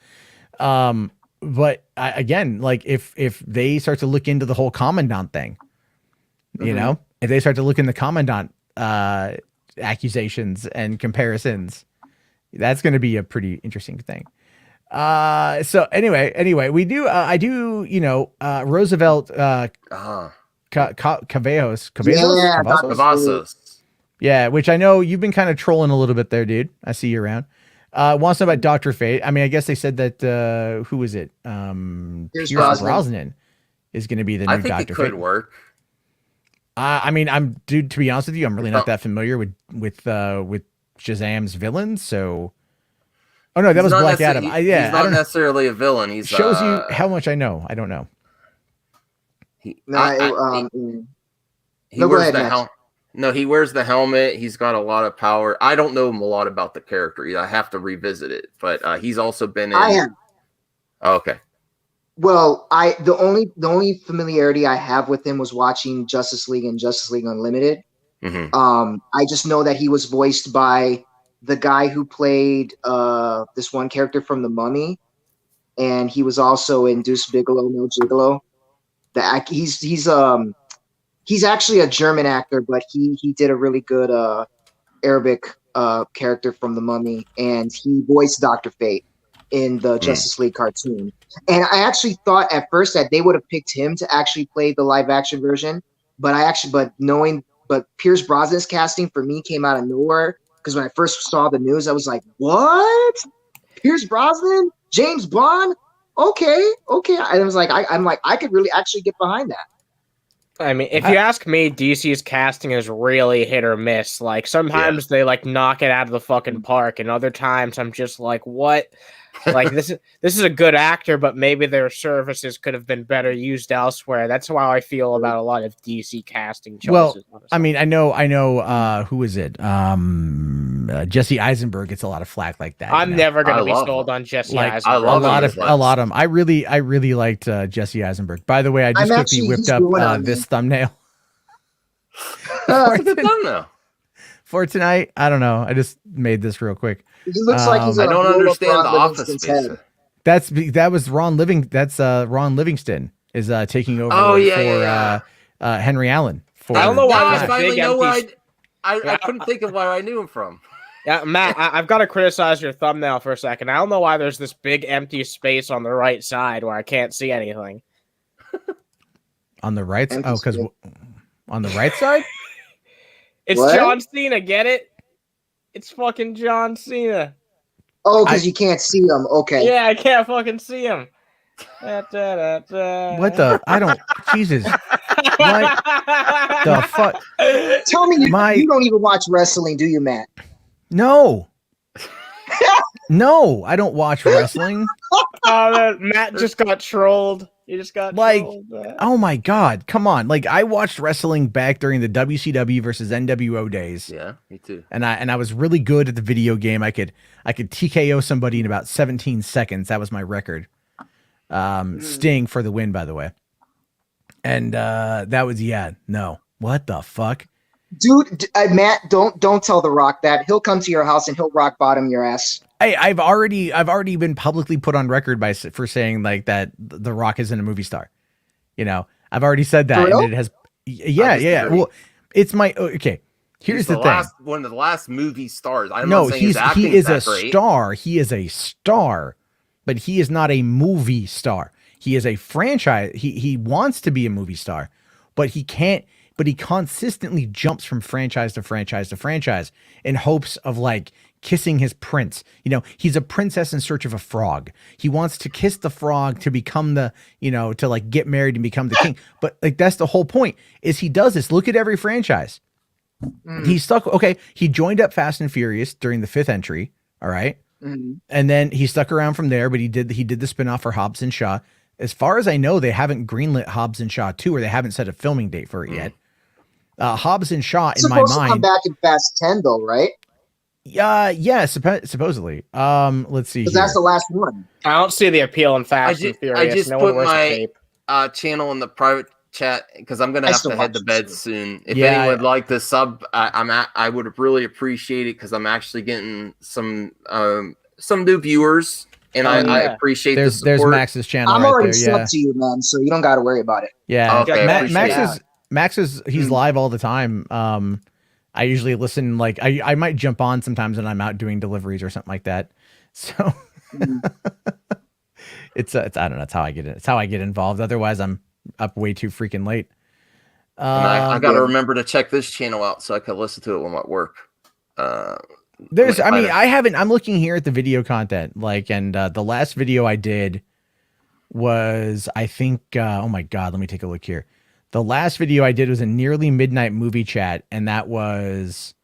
Speaker 1: But again, like if they start to look into the whole Commandant thing, if they start to look in the Commandant accusations and comparisons, that's going to be a pretty interesting thing. So anyway, we do, I do, Roosevelt,
Speaker 2: Cavazos.
Speaker 1: Yeah, which I know you've been kind of trolling a little bit there, dude. I see you around. Wants to know about Dr. Fate. I mean, I guess they said that, who is it? Pierce Brosnan is going to be the new Dr. Fate.
Speaker 2: I think it could work.
Speaker 1: I mean, to be honest with you, I'm really not that familiar with Shazam's villains. So, oh no, that was Black Adam.
Speaker 2: He's not necessarily a villain. He's
Speaker 1: shows you how much I know. I don't know.
Speaker 2: He wears the helmet. No, he wears the helmet. He's got a lot of power. I don't know a lot about the character either. I have to revisit it. But he's also been in. Oh, okay.
Speaker 3: Well, the only familiarity I have with him was watching Justice League and Justice League Unlimited.
Speaker 2: Mm-hmm.
Speaker 3: I just know that he was voiced by the guy who played this one character from The Mummy, and he was also in Deuce Bigalow, No Gigolo. He's actually a German actor, but he did a really good Arabic character from The Mummy, and he voiced Dr. Fate in the Justice League cartoon. And I actually thought at first that they would have picked him to actually play the live action version, but Pierce Brosnan's casting for me came out of nowhere, because when I first saw the news, I was like, what? Pierce Brosnan? James Bond? Okay. And I was like, I could really actually get behind that.
Speaker 4: I mean, if you ask me, DC's casting is really hit or miss. Like, sometimes they knock it out of the fucking park, and other times I'm just like, what? Like, this is a good actor, but maybe their services could have been better used elsewhere. That's how I feel about a lot of DC casting choices.
Speaker 1: Well, I mean, I know. Who is it? Jesse Eisenberg gets a lot of flack like that.
Speaker 4: I'm never going to be sold on Jesse Eisenberg.
Speaker 1: A lot of them. I really liked Jesse Eisenberg. By the way, I just quickly whipped up this thumbnail.
Speaker 2: That's a good thumbnail.
Speaker 1: For tonight, I don't know. I just made this real quick.
Speaker 3: He looks like he's.
Speaker 2: I don't understand the Office Space.
Speaker 1: That was Ron Ron Livingston is taking over Henry Allen.
Speaker 4: I don't know why.
Speaker 2: I couldn't think of where I knew him from.
Speaker 4: Yeah, Matt, I've got to criticize your thumbnail for a second. I don't know why there's this big empty space on the right side where I can't see anything.
Speaker 1: On the right side? Oh, because on the right side?
Speaker 4: It's what? John Cena, get it? It's fucking John Cena.
Speaker 3: Oh, because you can't see him. Okay.
Speaker 4: Yeah, I can't fucking see him.
Speaker 1: What the? I don't. Jesus. What the fuck?
Speaker 3: Tell me you don't even watch wrestling, do you, Matt?
Speaker 1: No. No, I don't watch wrestling.
Speaker 4: Matt just got trolled. You just got trolled.
Speaker 1: Oh my god, come on! Like, I watched wrestling back during the WCW versus NWO days.
Speaker 2: Yeah, me too.
Speaker 1: And I was really good at the video game. I could TKO somebody in about 17 seconds. That was my record. Sting for the win, by the way. And that was no. What the fuck?
Speaker 3: Dude, Matt, don't tell The Rock that. He'll come to your house and he'll rock bottom your ass.
Speaker 1: Hey, I've already been publicly put on record for saying like that The Rock isn't a movie star. You know, I've already said that,
Speaker 3: For real?
Speaker 1: and it has. Yeah. Well, it's my okay. Here's the thing.
Speaker 2: One of the last movie stars. I'm
Speaker 1: No,
Speaker 2: not saying his
Speaker 1: he
Speaker 2: acting's
Speaker 1: is a
Speaker 2: that great.
Speaker 1: star. He is a star, but he is not a movie star. He is a franchise. He wants to be a movie star, but he can't. But he consistently jumps from franchise to franchise to franchise in hopes of like kissing his prince. You know, he's a princess in search of a frog. He wants to kiss the frog to become the, you know, to like get married and become the king. But like that's the whole point is he does this. Look at every franchise. He's stuck. Okay, he joined up Fast and Furious during the 5th entry. All right. And then he stuck around from there, but he did the spinoff for Hobbs and Shaw. As far as I know, they haven't greenlit Hobbs and Shaw 2, or they haven't set a filming date for it yet. Hobbs and Shaw,
Speaker 3: It's
Speaker 1: in my
Speaker 3: supposed to come
Speaker 1: mind,
Speaker 3: back in Fast 10, though, right?
Speaker 1: yeah, supposedly. Let's see.
Speaker 3: Because
Speaker 1: Here.
Speaker 3: that's the last one.
Speaker 4: I don't see the appeal in Fast and Furious.
Speaker 2: I just
Speaker 4: no
Speaker 2: put
Speaker 4: one wears a
Speaker 2: my
Speaker 4: cape.
Speaker 2: channel in the private chat because I'm gonna have
Speaker 3: still
Speaker 2: to head
Speaker 3: watch
Speaker 2: to
Speaker 3: it,
Speaker 2: bed
Speaker 3: too.
Speaker 2: soon. If
Speaker 1: Yeah,
Speaker 2: anyone would like to sub, I would really appreciate it because I'm actually getting some new viewers, and I appreciate the support.
Speaker 1: There's Max's channel
Speaker 3: I'm
Speaker 1: right
Speaker 3: already
Speaker 1: there. Yeah,
Speaker 3: subbed to you, man, so you don't got to worry about it.
Speaker 1: yeah.
Speaker 2: Okay,
Speaker 1: Max is he's live all the time. I usually listen. Like I might jump on sometimes when I'm out doing deliveries or something like that. So it's I don't know. It's how I get it. It's how I get involved. Otherwise, I'm up way too freaking late.
Speaker 2: And I got to remember to check this channel out so I can listen to it when I'm at work.
Speaker 1: There's, I mean, I haven't, I'm looking here at the video content, like, and the last video I did was, I think, oh my God, let me take a look here. The last video I did was a nearly midnight movie chat, and that was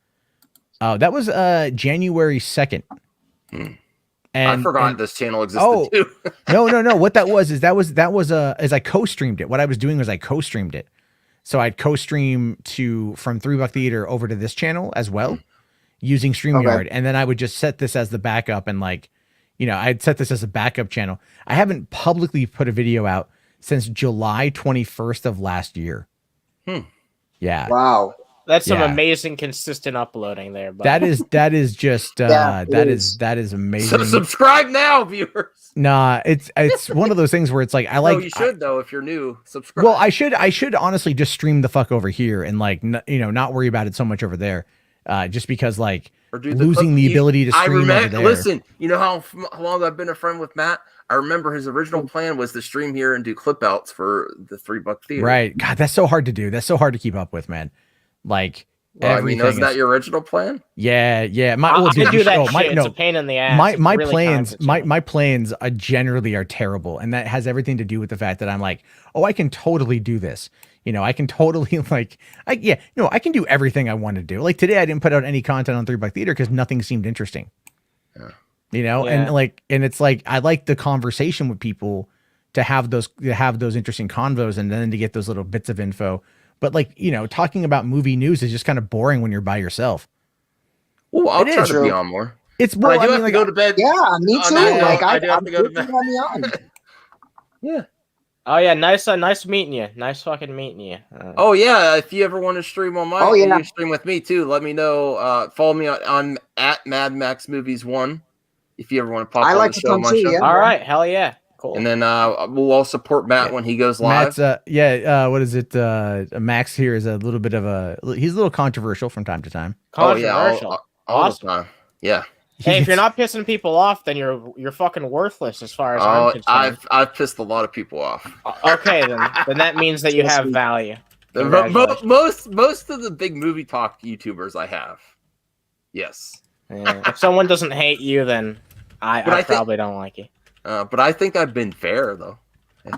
Speaker 1: January 2nd. And
Speaker 2: I forgot this channel existed too.
Speaker 1: No. What that was is as I co-streamed it. What I was doing was I co-streamed it. So I'd co-stream from 3 Buck Theater over to this channel as well, using StreamYard. Okay. And then I would just set this as the backup, and like, you know, I'd set this as a backup channel. I haven't publicly put a video out since July 21st of last year. Yeah.
Speaker 3: Wow.
Speaker 4: That's some amazing consistent uploading there. But
Speaker 1: that is just that is amazing.
Speaker 2: So subscribe now, viewers.
Speaker 1: Nah, it's one of those things where it's like
Speaker 2: No, you should though if you're new. Subscribe.
Speaker 1: Well, I should honestly just stream the fuck over here and like not worry about it so much over there. Just because like losing the ability to stream over there.
Speaker 2: Listen, you know how long I've been a friend with Matt? I remember his original plan was to stream here and do clip outs for the 3 Buck Theater.
Speaker 1: Right. God, that's so hard to do. That's so hard to keep up with, man. Like,
Speaker 2: everything. Wasn't that your original plan?
Speaker 1: Yeah.
Speaker 4: I do that shit. It's a pain in the ass.
Speaker 1: My plans, my plans generally are terrible, and that has everything to do with the fact that I'm like, oh, I can totally do this. You know, I can totally I can do everything I want to do. Like today, I didn't put out any content on 3 Buck Theater because nothing seemed interesting. Yeah. You know, and it's like I like the conversation with people to have those interesting convos, and then to get those little bits of info. But like, you know, talking about movie news is just kind of boring when you're by yourself.
Speaker 2: Well, I'll try to be on more.
Speaker 1: It's well,
Speaker 2: I do have to go to bed.
Speaker 3: Yeah, me too. Like I have to go to bed.
Speaker 2: Yeah.
Speaker 4: Oh yeah, nice meeting you. Nice fucking meeting you.
Speaker 2: Oh yeah, if you ever want to stream on my, you stream with me too. Let me know. Follow me on at Mad Max Movies 1. If you ever want to pop.
Speaker 3: I
Speaker 2: on
Speaker 3: like
Speaker 2: the
Speaker 3: to
Speaker 2: show,
Speaker 3: come too. Yeah.
Speaker 4: All right, hell yeah. Cool.
Speaker 2: And then we'll all support Matt when he goes live.
Speaker 1: Matt's, what is it? Max here is a little bit of he's a little controversial from time to time.
Speaker 4: Controversial.
Speaker 2: All the time. Yeah.
Speaker 4: Hey, if you're not pissing people off, then you're fucking worthless as far as I'm concerned.
Speaker 2: I've pissed a lot of people off.
Speaker 4: Okay, then that means that you have value.
Speaker 2: Most of the big movie talk YouTubers I have. Yes.
Speaker 4: Yeah. If someone doesn't hate you, then I probably don't like you.
Speaker 2: But I think I've been fair though.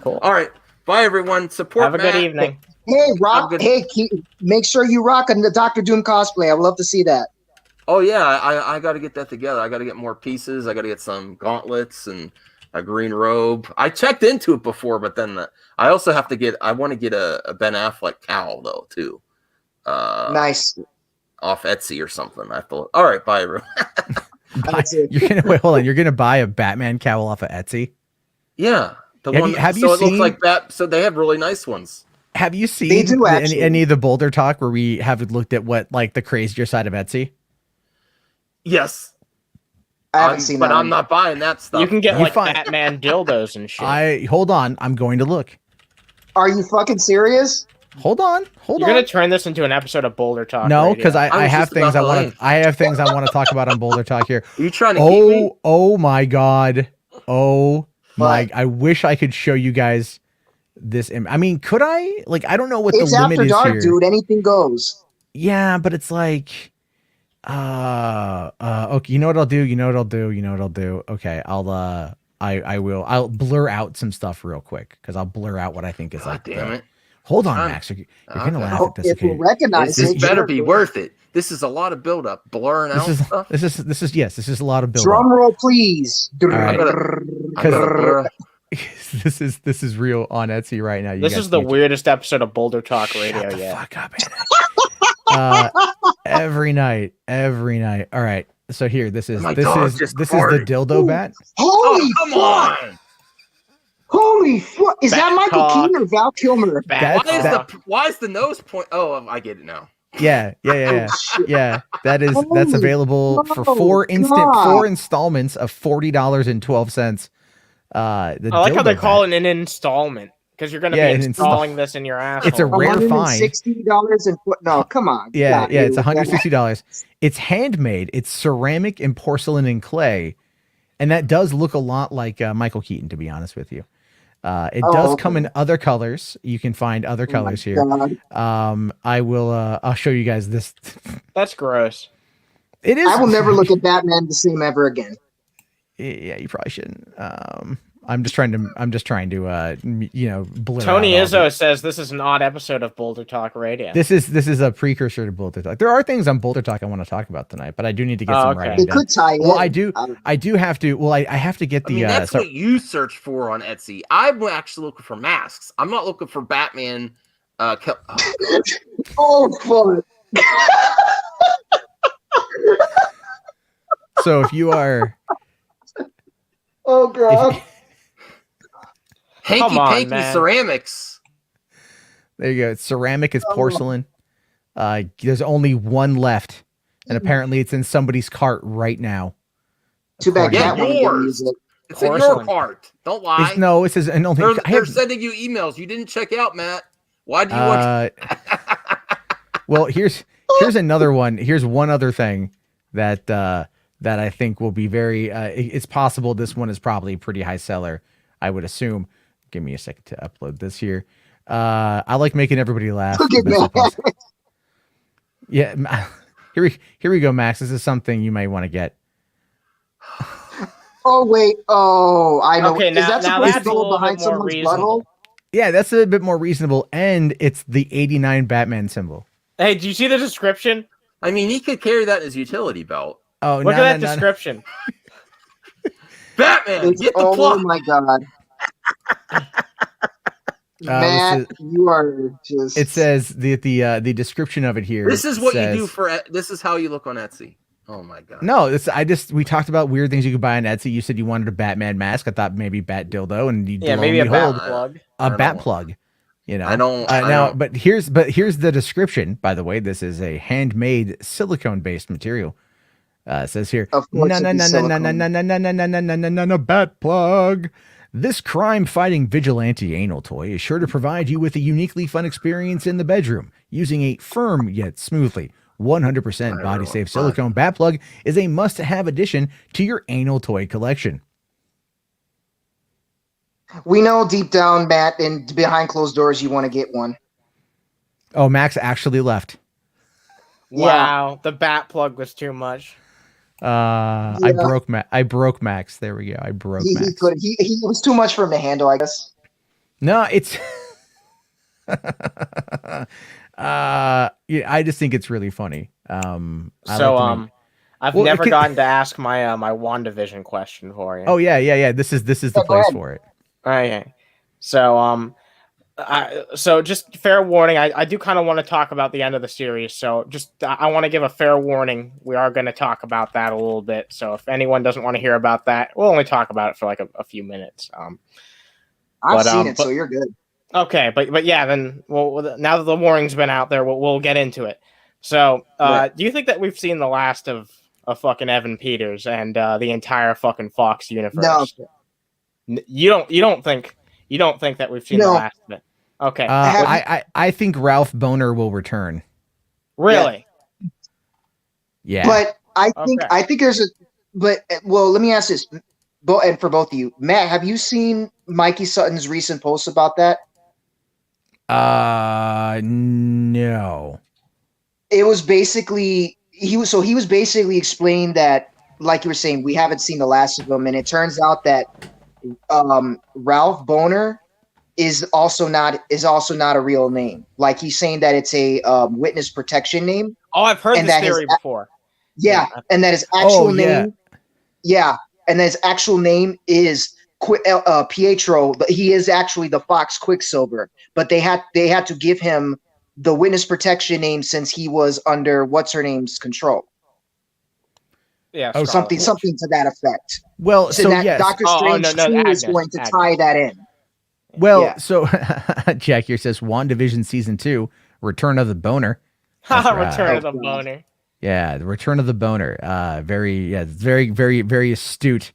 Speaker 4: Cool.
Speaker 2: All right. Bye everyone. Support
Speaker 4: Have a good evening.
Speaker 3: Hey, rock. Hey, make sure you rock the Dr. Doom cosplay. I would love to see that.
Speaker 2: Oh yeah, I got to get that together. I got to get more pieces. I got to get some gauntlets and a green robe. I checked into it before, but then I also have to get. I want to get a Ben Affleck cowl though too.
Speaker 3: Nice.
Speaker 2: Off Etsy or something. I thought. All right, bye everyone.
Speaker 1: You're gonna buy a Batman cowl off of Etsy?
Speaker 2: Yeah,
Speaker 1: have you seen?
Speaker 2: It looks like that. So they have really nice ones.
Speaker 1: Have you
Speaker 3: They
Speaker 1: seen
Speaker 3: do, actually.
Speaker 1: any of the Boulder Talk where we have looked at what like the crazier side of Etsy?
Speaker 2: Yes,
Speaker 3: I haven't seen
Speaker 2: but
Speaker 3: that.
Speaker 2: I'm not buying that stuff.
Speaker 4: You can get
Speaker 1: You
Speaker 4: like
Speaker 1: find-
Speaker 4: Batman dildos and shit.
Speaker 1: Hold on. I'm going to look.
Speaker 3: Are you fucking serious?
Speaker 1: Hold on.
Speaker 4: You're gonna turn this into an episode of Boulder Talk.
Speaker 1: No, because I
Speaker 2: was
Speaker 1: have
Speaker 2: just
Speaker 1: things I
Speaker 2: about to
Speaker 1: want
Speaker 2: leave.
Speaker 1: to. I have things I want to talk about on Boulder Talk here.
Speaker 2: Are you trying to keep me?
Speaker 1: Oh my God. Oh my!
Speaker 3: What?
Speaker 1: I wish I could show you guys this. I mean, could I? Like, I don't know what
Speaker 3: It's
Speaker 1: the limit
Speaker 3: after
Speaker 1: is
Speaker 3: dark,
Speaker 1: here.
Speaker 3: dude. Anything goes.
Speaker 1: Yeah, but it's like, okay. You know what I'll do. Okay, I'll blur out some stuff real quick because I'll blur out what I think is
Speaker 2: God
Speaker 1: like.
Speaker 2: damn it!
Speaker 1: Hold on,
Speaker 2: Time.
Speaker 1: Max. You're gonna
Speaker 2: Okay.
Speaker 1: laugh
Speaker 3: Oh,
Speaker 1: at this.
Speaker 3: if you
Speaker 1: Okay.
Speaker 3: recognize
Speaker 2: This
Speaker 3: it,
Speaker 2: better
Speaker 3: sure.
Speaker 2: be worth it. This is a lot of buildup, blurring out stuff.
Speaker 1: This is a lot of build.
Speaker 3: Drum roll, please.
Speaker 1: right.
Speaker 2: I gotta blur.
Speaker 1: This is real on Etsy right now. You
Speaker 4: This
Speaker 1: guys
Speaker 4: is the
Speaker 1: can't-
Speaker 4: weirdest episode of Boulder Talk Radio
Speaker 1: Shut the
Speaker 4: yet.
Speaker 1: fuck up, every night. All right. So here, this is
Speaker 2: My
Speaker 1: the
Speaker 2: dog just
Speaker 1: dildo
Speaker 3: Ooh.
Speaker 1: bat.
Speaker 3: Holy
Speaker 2: Oh, come
Speaker 3: fuck!
Speaker 2: on!
Speaker 3: Holy fuck! Is that
Speaker 4: Back
Speaker 3: Michael
Speaker 4: talk.
Speaker 3: Keaton or Val Kilmer?
Speaker 4: Bat
Speaker 2: Why is
Speaker 4: talk.
Speaker 2: why is the nose point? Oh, I get it now.
Speaker 1: Yeah.
Speaker 3: Oh, shit.
Speaker 1: Yeah. That's
Speaker 3: Holy
Speaker 1: available for
Speaker 3: God.
Speaker 1: four installments of $40.12. The
Speaker 4: I like how
Speaker 1: dildo
Speaker 4: they call
Speaker 1: bat.
Speaker 4: it an installment because you're gonna
Speaker 1: Yeah,
Speaker 4: be
Speaker 1: an
Speaker 4: installing this in your asshole.
Speaker 1: It's a rare find.
Speaker 3: $160 and no, come on.
Speaker 1: Yeah,
Speaker 3: Yeah,
Speaker 1: it's $160. It's handmade. It's ceramic and porcelain and clay, and that does look a lot like Michael Keaton, to be honest with you. It does come in other colors. You can find other colors here.
Speaker 3: God.
Speaker 1: I'll show you guys this.
Speaker 4: That's gross.
Speaker 1: It is.
Speaker 3: I will never look at Batman the same ever again.
Speaker 1: Yeah, you probably shouldn't. I'm just trying to blur.
Speaker 4: Tony
Speaker 1: out all
Speaker 4: Izzo says this is an odd episode of Boulder Talk Radio.
Speaker 1: This is a precursor to Boulder Talk. There are things on Boulder Talk I want to talk about tonight, but I do need to get some
Speaker 4: okay.
Speaker 1: writing
Speaker 3: It
Speaker 1: done.
Speaker 3: could tie in.
Speaker 1: Well, I do have to. Well, I have to get
Speaker 2: I
Speaker 1: the.
Speaker 2: mean, that's what you search for on Etsy. I'm actually looking for masks. I'm not looking for Batman.
Speaker 3: Oh, fuck.
Speaker 1: So if you are,
Speaker 3: Oh, God.
Speaker 2: Hanky
Speaker 4: on,
Speaker 2: Panky
Speaker 4: man.
Speaker 2: Ceramics.
Speaker 1: there you go. Ceramic is porcelain. There's only one left, and apparently it's in somebody's cart right now.
Speaker 3: Too bad
Speaker 2: Yeah,
Speaker 3: Catwoman didn't
Speaker 2: yours.
Speaker 3: use it.
Speaker 2: It's in your
Speaker 4: Porcelain.
Speaker 2: cart. Don't lie.
Speaker 1: It says and only.
Speaker 2: They're sending you emails. You didn't check out, Matt. Why do you want?
Speaker 1: Well, here's another one. Here's one other thing that I think will be very. It's possible this one is probably a pretty high seller. I would assume. Give me a second to upload this here. I like making everybody laugh.
Speaker 3: Look at
Speaker 1: the best way
Speaker 3: that.
Speaker 1: possible. Yeah, here we go, Max. This is something you might want to get.
Speaker 3: Oh, wait. Oh, I know.
Speaker 4: Okay,
Speaker 3: Is
Speaker 4: now
Speaker 3: that supposed to
Speaker 4: that's a
Speaker 3: go
Speaker 4: little
Speaker 3: behind
Speaker 4: bit more
Speaker 3: someone's
Speaker 4: reasonable.
Speaker 3: butthole?
Speaker 1: Yeah, that's a bit more reasonable, and it's the '89 Batman symbol.
Speaker 4: Hey, do you see the description?
Speaker 2: I mean, he could carry that in his utility belt.
Speaker 1: Oh,
Speaker 4: Look at that description.
Speaker 2: Batman, get the
Speaker 3: Oh,
Speaker 2: plot.
Speaker 3: my God. Matt, you are just.
Speaker 1: It says the description of it here.
Speaker 2: This is what
Speaker 1: says,
Speaker 2: you do for. This is how you look on Etsy. Oh my God.
Speaker 1: No, we talked about weird things you could buy on Etsy. You said you wanted a Batman mask. I thought maybe Bat dildo, and you
Speaker 4: Yeah,
Speaker 1: lo
Speaker 4: maybe
Speaker 1: and
Speaker 4: a
Speaker 1: behold,
Speaker 4: bat plug.
Speaker 2: I
Speaker 1: a
Speaker 2: don't
Speaker 1: bat
Speaker 2: know.
Speaker 1: plug. You know,
Speaker 2: I don't.
Speaker 1: But here's the description. By the way, this is a handmade silicone based material. It says here,
Speaker 3: Of course it'd be silicone.
Speaker 1: bat plug. This crime-fighting vigilante anal toy is sure to provide you with a uniquely fun experience in the bedroom. Using a firm yet smoothly 100% body-safe silicone bat plug is a must-have addition to your anal toy collection.
Speaker 3: We know deep down, Matt, and behind closed doors, you want to get one.
Speaker 1: Oh, Max actually left.
Speaker 4: Wow, the bat plug was too much.
Speaker 1: I broke Max. There we go. I broke
Speaker 3: He
Speaker 1: Max.
Speaker 3: could. He was too much for him to handle, I guess.
Speaker 1: No, it's. Yeah, I just think it's really funny.
Speaker 4: I've
Speaker 1: Well,
Speaker 4: never gotten to ask my my WandaVision question for you.
Speaker 1: Oh yeah. This is the
Speaker 3: go
Speaker 1: place
Speaker 3: ahead.
Speaker 1: for it.
Speaker 4: Okay. So so just fair warning, I do kind of want to talk about the end of the series. So just I want to give a fair warning. We are going to talk about that a little bit. So if anyone doesn't want to hear about that, we'll only talk about it for like a few minutes.
Speaker 3: I've seen it, so you're good.
Speaker 4: Okay, but yeah, then well, now that the warning's been out there, we'll get into it. So,
Speaker 3: Right.
Speaker 4: do you think that we've seen the last of fucking Evan Peters and the entire fucking Fox
Speaker 3: No,
Speaker 4: universe? You don't think that we've seen the
Speaker 3: no,
Speaker 4: last of it? Okay,
Speaker 3: Have you-
Speaker 1: I think Ralph Boner will return.
Speaker 4: really?
Speaker 1: Yeah.
Speaker 3: but
Speaker 4: Okay.
Speaker 3: I think there's a, but well, let me ask this, and for both of you, Matt, have you seen Mikey Sutton's recent post about that?
Speaker 1: No.
Speaker 3: It was basically he was basically explaining that, like you were saying, we haven't seen the last of him, and it turns out that Ralph Boner is also not a real name. Like, he's saying that it's a witness protection name.
Speaker 4: Oh, I've heard
Speaker 3: And
Speaker 4: this
Speaker 3: that his
Speaker 4: theory before.
Speaker 3: Yeah,
Speaker 4: Yeah.
Speaker 3: and that his actual
Speaker 1: yeah.
Speaker 3: name, and his actual name is Pietro. But he is actually the Fox Quicksilver. But they had to give him the witness protection name since he was under what's her name's control.
Speaker 4: Yeah,
Speaker 1: Oh,
Speaker 4: Scarlet Witch.
Speaker 3: Something to that effect.
Speaker 1: Well,
Speaker 3: So
Speaker 1: so
Speaker 3: that
Speaker 1: yes.
Speaker 3: Doctor
Speaker 4: Oh,
Speaker 3: Strange
Speaker 4: no,
Speaker 3: 2 is
Speaker 4: Agnes,
Speaker 3: going to
Speaker 4: Agnes.
Speaker 3: tie that in.
Speaker 1: Well,
Speaker 3: Yeah.
Speaker 1: so Jack here says WandaVision season 2, Return of the Boner. That's right.
Speaker 4: Return of the
Speaker 3: Oh, God.
Speaker 4: Boner.
Speaker 1: Yeah, the Return of the Boner. Very, very, very astute.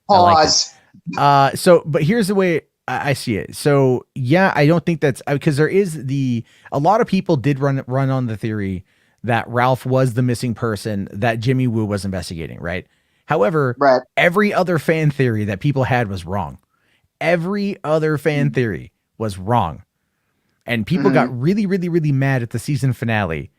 Speaker 1: I like
Speaker 3: Pause.
Speaker 1: So, but here's the way I see it. So, yeah, I don't think that's because there is a lot of people did run on the theory that Ralph was the missing person that Jimmy Woo was investigating, right? However,
Speaker 3: Right.
Speaker 1: every other fan theory that people had was wrong. Every other fan theory was wrong. And people got really, really, really mad at the season finale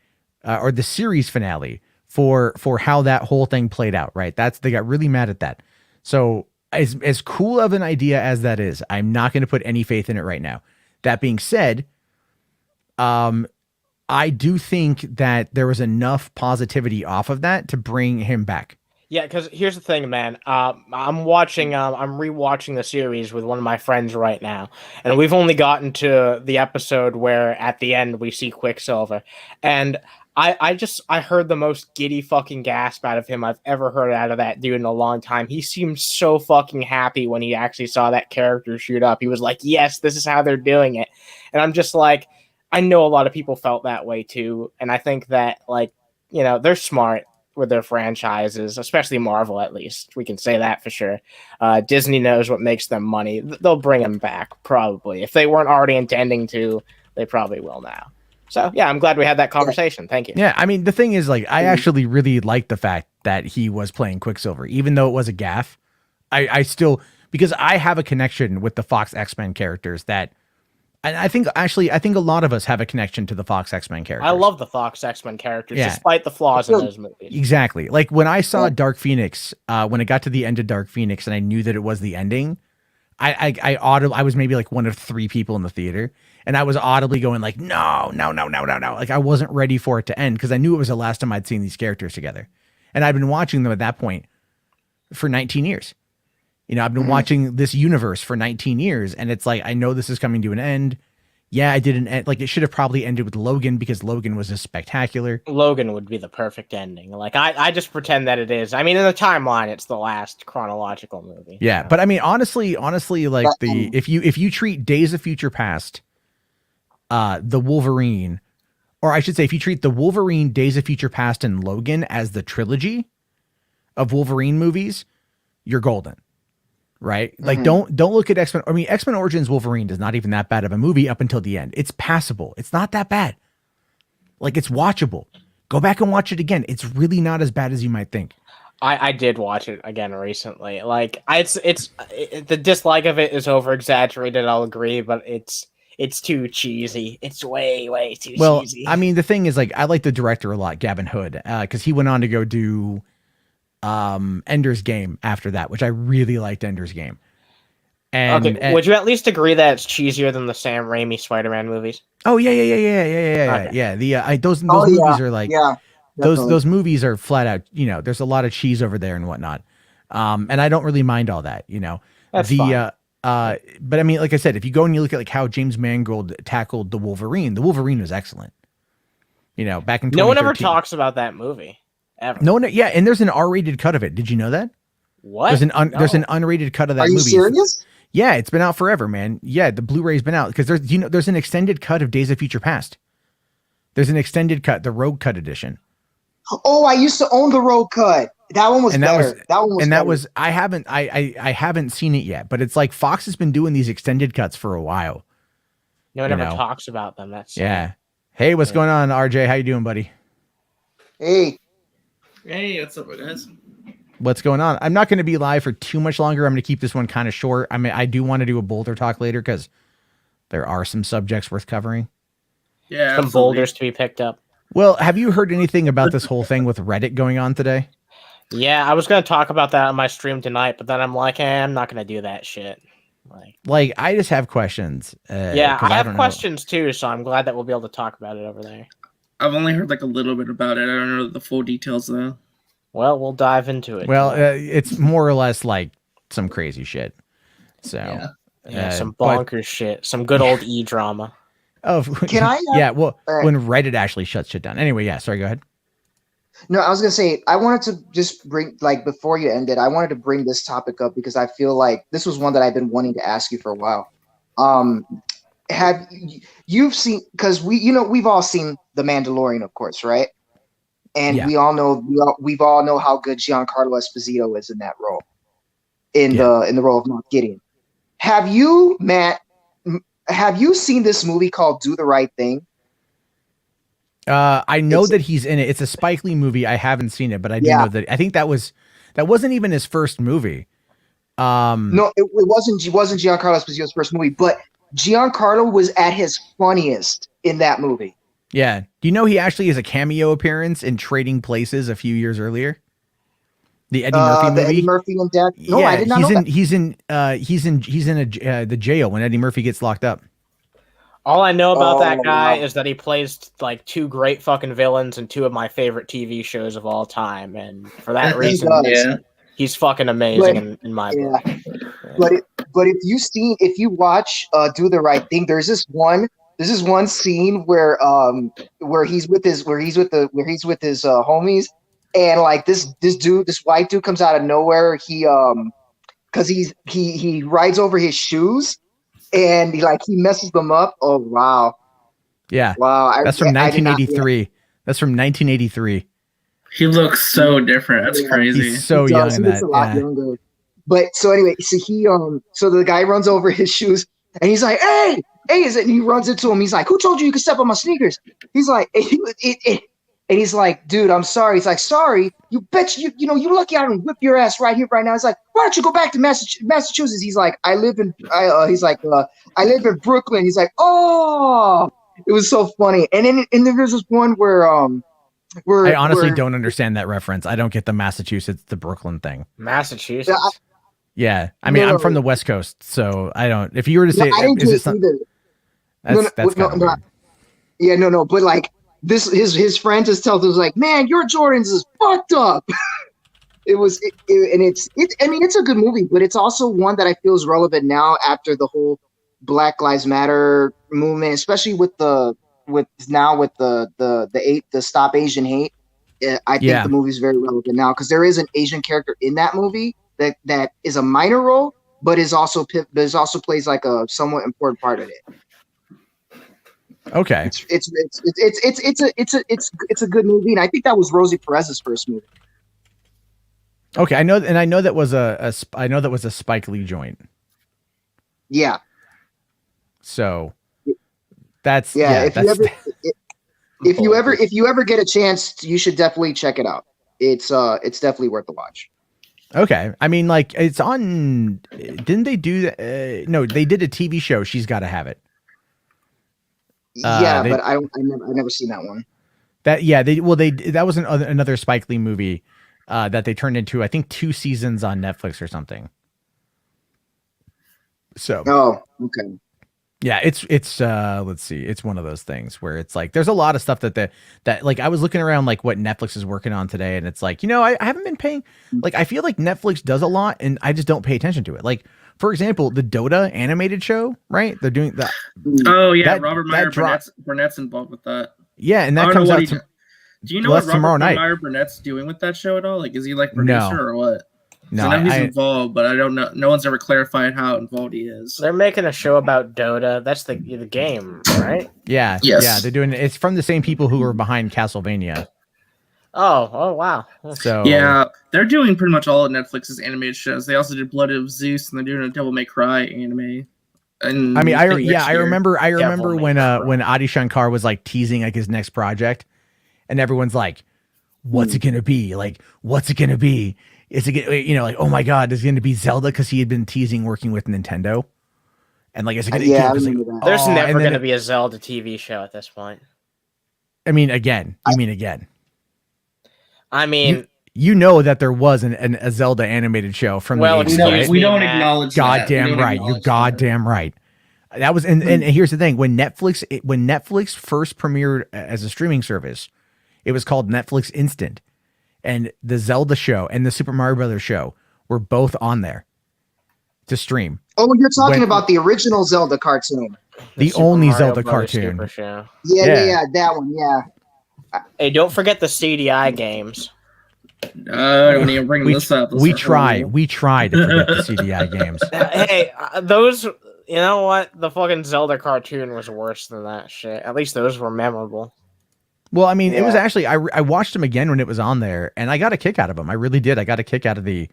Speaker 1: or the series finale for how that whole thing played out, right? They got really mad at that. So as cool of an idea as that is, I'm not going to put any faith in it right now. That being said, I do think that there was enough positivity off of that to bring him back.
Speaker 4: Yeah, because here's the thing, man. I'm rewatching the series with one of my friends right now, and we've only gotten to the episode where at the end we see Quicksilver, and I heard the most giddy fucking gasp out of him I've ever heard out of that dude in a long time. He seemed so fucking happy when he actually saw that character shoot up. He was like, "Yes, this is how they're doing it," and I'm just like, I know a lot of people felt that way too, and I think that, like, they're smart with their franchises, especially Marvel. At least we can say that for sure. Disney knows what makes them money. They'll bring them back probably. If they weren't already intending to, they probably will now. So yeah, I'm glad we had that conversation. Thank you.
Speaker 1: Yeah, I mean, the thing is, like, I actually really liked the fact that he was playing Quicksilver, even though it was a gaffe. I still, because I have a connection with the Fox X-Men characters that, and I think a lot of us have a connection to the Fox X-Men characters.
Speaker 4: I love the Fox X-Men characters,
Speaker 1: Yeah.
Speaker 4: despite the flaws in those movies.
Speaker 1: Exactly. Like when I saw Dark Phoenix, when it got to the end of Dark Phoenix and I knew that it was the ending, I was maybe like one of 3 people in the theater, and I was audibly going like, no. Like I wasn't ready for it to end because I knew it was the last time I'd seen these characters together. And I'd been watching them at that point for 19 years. I've been watching this universe for 19 years, and it's like, I know this is coming to an end. Yeah, I didn't end. Like, it should have probably ended with Logan because Logan was just spectacular.
Speaker 4: Logan would be the perfect ending. Like, I just pretend that it is. I mean, in the timeline, it's the last chronological movie.
Speaker 1: Yeah, but I mean, honestly, like if you treat Days of Future Past, the Wolverine, or I should say, if you treat the Wolverine, Days of Future Past, and Logan as the trilogy of Wolverine movies, you're golden. Right? Like, don't look at X-Men. I mean, X-Men Origins Wolverine is not even that bad of a movie up until the end. It's passable. It's not that bad. Like, it's watchable. Go back and watch it again. It's really not as bad as you might think.
Speaker 4: I did watch it again recently. Like, it's the dislike of it is over exaggerated. I'll agree, but it's too cheesy. It's way too cheesy.
Speaker 1: I mean, the thing is, like, I like the director a lot, Gavin Hood, because he went on to go do Ender's Game after that, which I really liked. Ender's Game. And
Speaker 4: would you at least agree that it's cheesier than the Sam Raimi Spider-Man movies?
Speaker 1: Oh yeah. Those movies are like, those movies are flat out, there's a lot of cheese over there and whatnot. And I don't really mind all that,
Speaker 4: That's fine.
Speaker 1: But I mean, like I said, if you go and you look at like how James Mangold tackled the Wolverine was excellent. Back in 2013.
Speaker 4: No one ever talks about that movie. Ever.
Speaker 1: No one, and there's an R-rated cut of it. Did you know that?
Speaker 4: What?
Speaker 1: There's an unrated cut of that
Speaker 3: Are
Speaker 1: movie.
Speaker 3: you serious?
Speaker 1: Yeah, it's been out forever, man. Yeah, the Blu-ray's been out because there's an extended cut of Days of Future Past. There's an extended cut, the Road Cut edition.
Speaker 3: Oh, I used to own the Road Cut. That one was better.
Speaker 1: I haven't seen it yet, but it's like Fox has been doing these extended cuts for a while.
Speaker 4: No one ever talks about them. That's
Speaker 1: yeah. Hey, what's going on, RJ? How you doing, buddy?
Speaker 3: Hey,
Speaker 5: what's up, guys?
Speaker 1: What's going on? I'm not going to be live for too much longer. I'm going to keep this one kind of short. I mean, I do want to do a boulder talk later because there are some subjects worth covering.
Speaker 5: Yeah,
Speaker 4: some boulders to be picked up.
Speaker 1: Well, have you heard anything about this whole thing with Reddit going on today?
Speaker 4: Yeah, I was going to talk about that on my stream tonight, but then I'm like, I'm not going to do that shit.
Speaker 1: Like, I just have questions.
Speaker 4: Yeah, I have questions too, so I'm glad that we'll be able to talk about it over there.
Speaker 5: I've only heard like a little bit about it. I don't know the full details though.
Speaker 4: Well, we'll dive into it.
Speaker 1: Well, it's more or less like some crazy shit. So,
Speaker 4: some bonkers shit, some good old drama.
Speaker 1: Oh,
Speaker 3: can I?
Speaker 1: Yeah, well, when Reddit actually shuts shit down. Anyway, yeah. Sorry, go ahead.
Speaker 3: No, I was gonna say I wanted to just bring before you ended, I wanted to bring this topic up because I feel like this was one that I've been wanting to ask you for a while. Have you've seen? Because we've all seen The Mandalorian, of course, right? And we all know we've all know how good Giancarlo Esposito is in that role, in the role of Moff Gideon. Have you, Matt? Have you seen this movie called Do the Right Thing?
Speaker 1: I know that he's in it. It's a Spike Lee movie. I haven't seen it, but I do know that. I think that wasn't even his first movie.
Speaker 3: No, it wasn't Giancarlo Esposito's first movie, but Giancarlo was at his funniest in that movie.
Speaker 1: Yeah. Do you know he actually has a cameo appearance in Trading Places a few years earlier? The Eddie Murphy movie.
Speaker 3: Eddie Murphy and Death. No,
Speaker 1: yeah,
Speaker 3: I did not know that.
Speaker 1: He's in the jail when Eddie Murphy gets locked up.
Speaker 4: All I know about that guy is that he plays like two great fucking villains in two of my favorite TV shows of all time, and for that reason, he's fucking amazing in my book.
Speaker 3: But if you watch Do the Right Thing, there's this one scene where he's with his homies, and like this white dude comes out of nowhere. Because he rides over his shoes. And he messes them up. Oh wow!
Speaker 1: Yeah,
Speaker 3: wow.
Speaker 1: That's from 1983. That's from 1983.
Speaker 5: He looks so different. That's crazy.
Speaker 1: He's so young in that.
Speaker 3: He looks a lot younger. But so anyway, so the guy runs over his shoes, and he's like, "Hey, is it?" And he runs into him. He's like, "Who told you could step on my sneakers?" He's like, and he's like, "Dude, I'm sorry." He's like, "Sorry, you bet you lucky I don't whip your ass right here, right now." He's like, "Why don't you go back to Massachusetts?" He's like, I live in Brooklyn." He's like, "Oh," it was so funny. And then there's this one where
Speaker 1: I honestly don't understand that reference. I don't get the Massachusetts, the Brooklyn thing.
Speaker 4: Massachusetts.
Speaker 1: Yeah, I mean, I'm from the West Coast, so I don't. If you were to say,
Speaker 3: I didn't
Speaker 1: is it
Speaker 3: either.
Speaker 1: That's kind of weird.
Speaker 3: Yeah, no, but like. His friend just tells him like, "Man, your Jordans is fucked up." It's a good movie, but it's also one that I feel is relevant now after the whole Black Lives Matter movement, especially with the Stop Asian Hate. I think the movie is very relevant now because there is an Asian character in that movie that is a minor role, but also plays like a somewhat important part of it.
Speaker 1: Okay,
Speaker 3: it's a good movie, and I think that was Rosie Perez's first movie.
Speaker 1: Okay, I know that was a Spike Lee joint.
Speaker 3: Yeah.
Speaker 1: So that's
Speaker 3: if you ever get a chance, you should definitely check it out. It's definitely worth the watch.
Speaker 1: Okay, I mean, like it's on. Didn't they do that? No, they did a TV show. She's Got to Have It.
Speaker 3: But I've never seen that one.
Speaker 1: That was another Spike Lee movie that they turned into, I think, 2 seasons on Netflix or something. So
Speaker 3: okay.
Speaker 1: Yeah, it's let's see, it's one of those things where it's like there's a lot of stuff that like I was looking around like what Netflix is working on today, and it's like, I haven't been paying, like I feel like Netflix does a lot and I just don't pay attention to it. Like for example, the Dota animated show, right? They're doing that.
Speaker 5: Oh yeah, Robert Meyer Burnett's involved with that.
Speaker 1: Yeah, and that comes out.
Speaker 5: Do you know what Robert Meyer Burnett's doing with that show at all? Like, is he like producer or what?
Speaker 1: No,
Speaker 5: I know he's involved, but I don't know. No one's ever clarified how involved he is.
Speaker 4: They're making a show about Dota. That's the game, right?
Speaker 1: Yeah,
Speaker 5: Yes.
Speaker 1: yeah, they're doing it's from the same people who were behind Castlevania.
Speaker 4: Oh, wow.
Speaker 1: So
Speaker 5: Yeah, they're doing pretty much all of Netflix's animated shows. They also did Blood of Zeus, and they're doing a Devil May Cry anime. And
Speaker 1: I mean, I
Speaker 5: next year.
Speaker 1: remember
Speaker 4: Devil May
Speaker 1: when
Speaker 4: Cry.
Speaker 1: Adi Shankar was like teasing like his next project, and everyone's like, "What's it gonna be? Like, what's it gonna be? Is it gonna, like, oh my god, is it gonna be Zelda?" Because he had been teasing working with Nintendo, and like, is it gonna?
Speaker 3: Yeah, I
Speaker 1: it's like,
Speaker 3: remember that.
Speaker 4: There's
Speaker 1: oh,
Speaker 4: never
Speaker 1: and then
Speaker 4: going to be a Zelda TV show at this point.
Speaker 1: I mean, again, you mean again?
Speaker 4: I mean,
Speaker 1: You know that there was a Zelda animated show from
Speaker 4: Well,
Speaker 1: the 80s,
Speaker 4: excuse
Speaker 1: right?
Speaker 5: we don't
Speaker 4: Matt.
Speaker 5: acknowledge that. We
Speaker 1: Goddamn
Speaker 5: don't
Speaker 1: right. You're
Speaker 5: acknowledge
Speaker 1: goddamn right. That was and here's the thing. When Netflix first premiered as a streaming service, it was called Netflix Instant. And the Zelda show and the Super Mario Brothers show were both on there to stream.
Speaker 3: Oh, you're talking about the original Zelda cartoon.
Speaker 1: The
Speaker 4: Super
Speaker 1: only
Speaker 4: Mario
Speaker 1: Zelda
Speaker 4: Brothers
Speaker 1: cartoon.
Speaker 4: Super Show.
Speaker 3: Yeah, that one. Yeah.
Speaker 4: Hey, don't forget the CDI games.
Speaker 5: I don't even bring this up.
Speaker 1: We try to forget the CDI games.
Speaker 4: Hey, those. You know what? The fucking Zelda cartoon was worse than that shit. At least those were memorable.
Speaker 1: Well, I mean, it was
Speaker 3: Yeah.
Speaker 1: actually I watched them again when it was on there, and I got a kick out of them. I really did. I got a kick out of the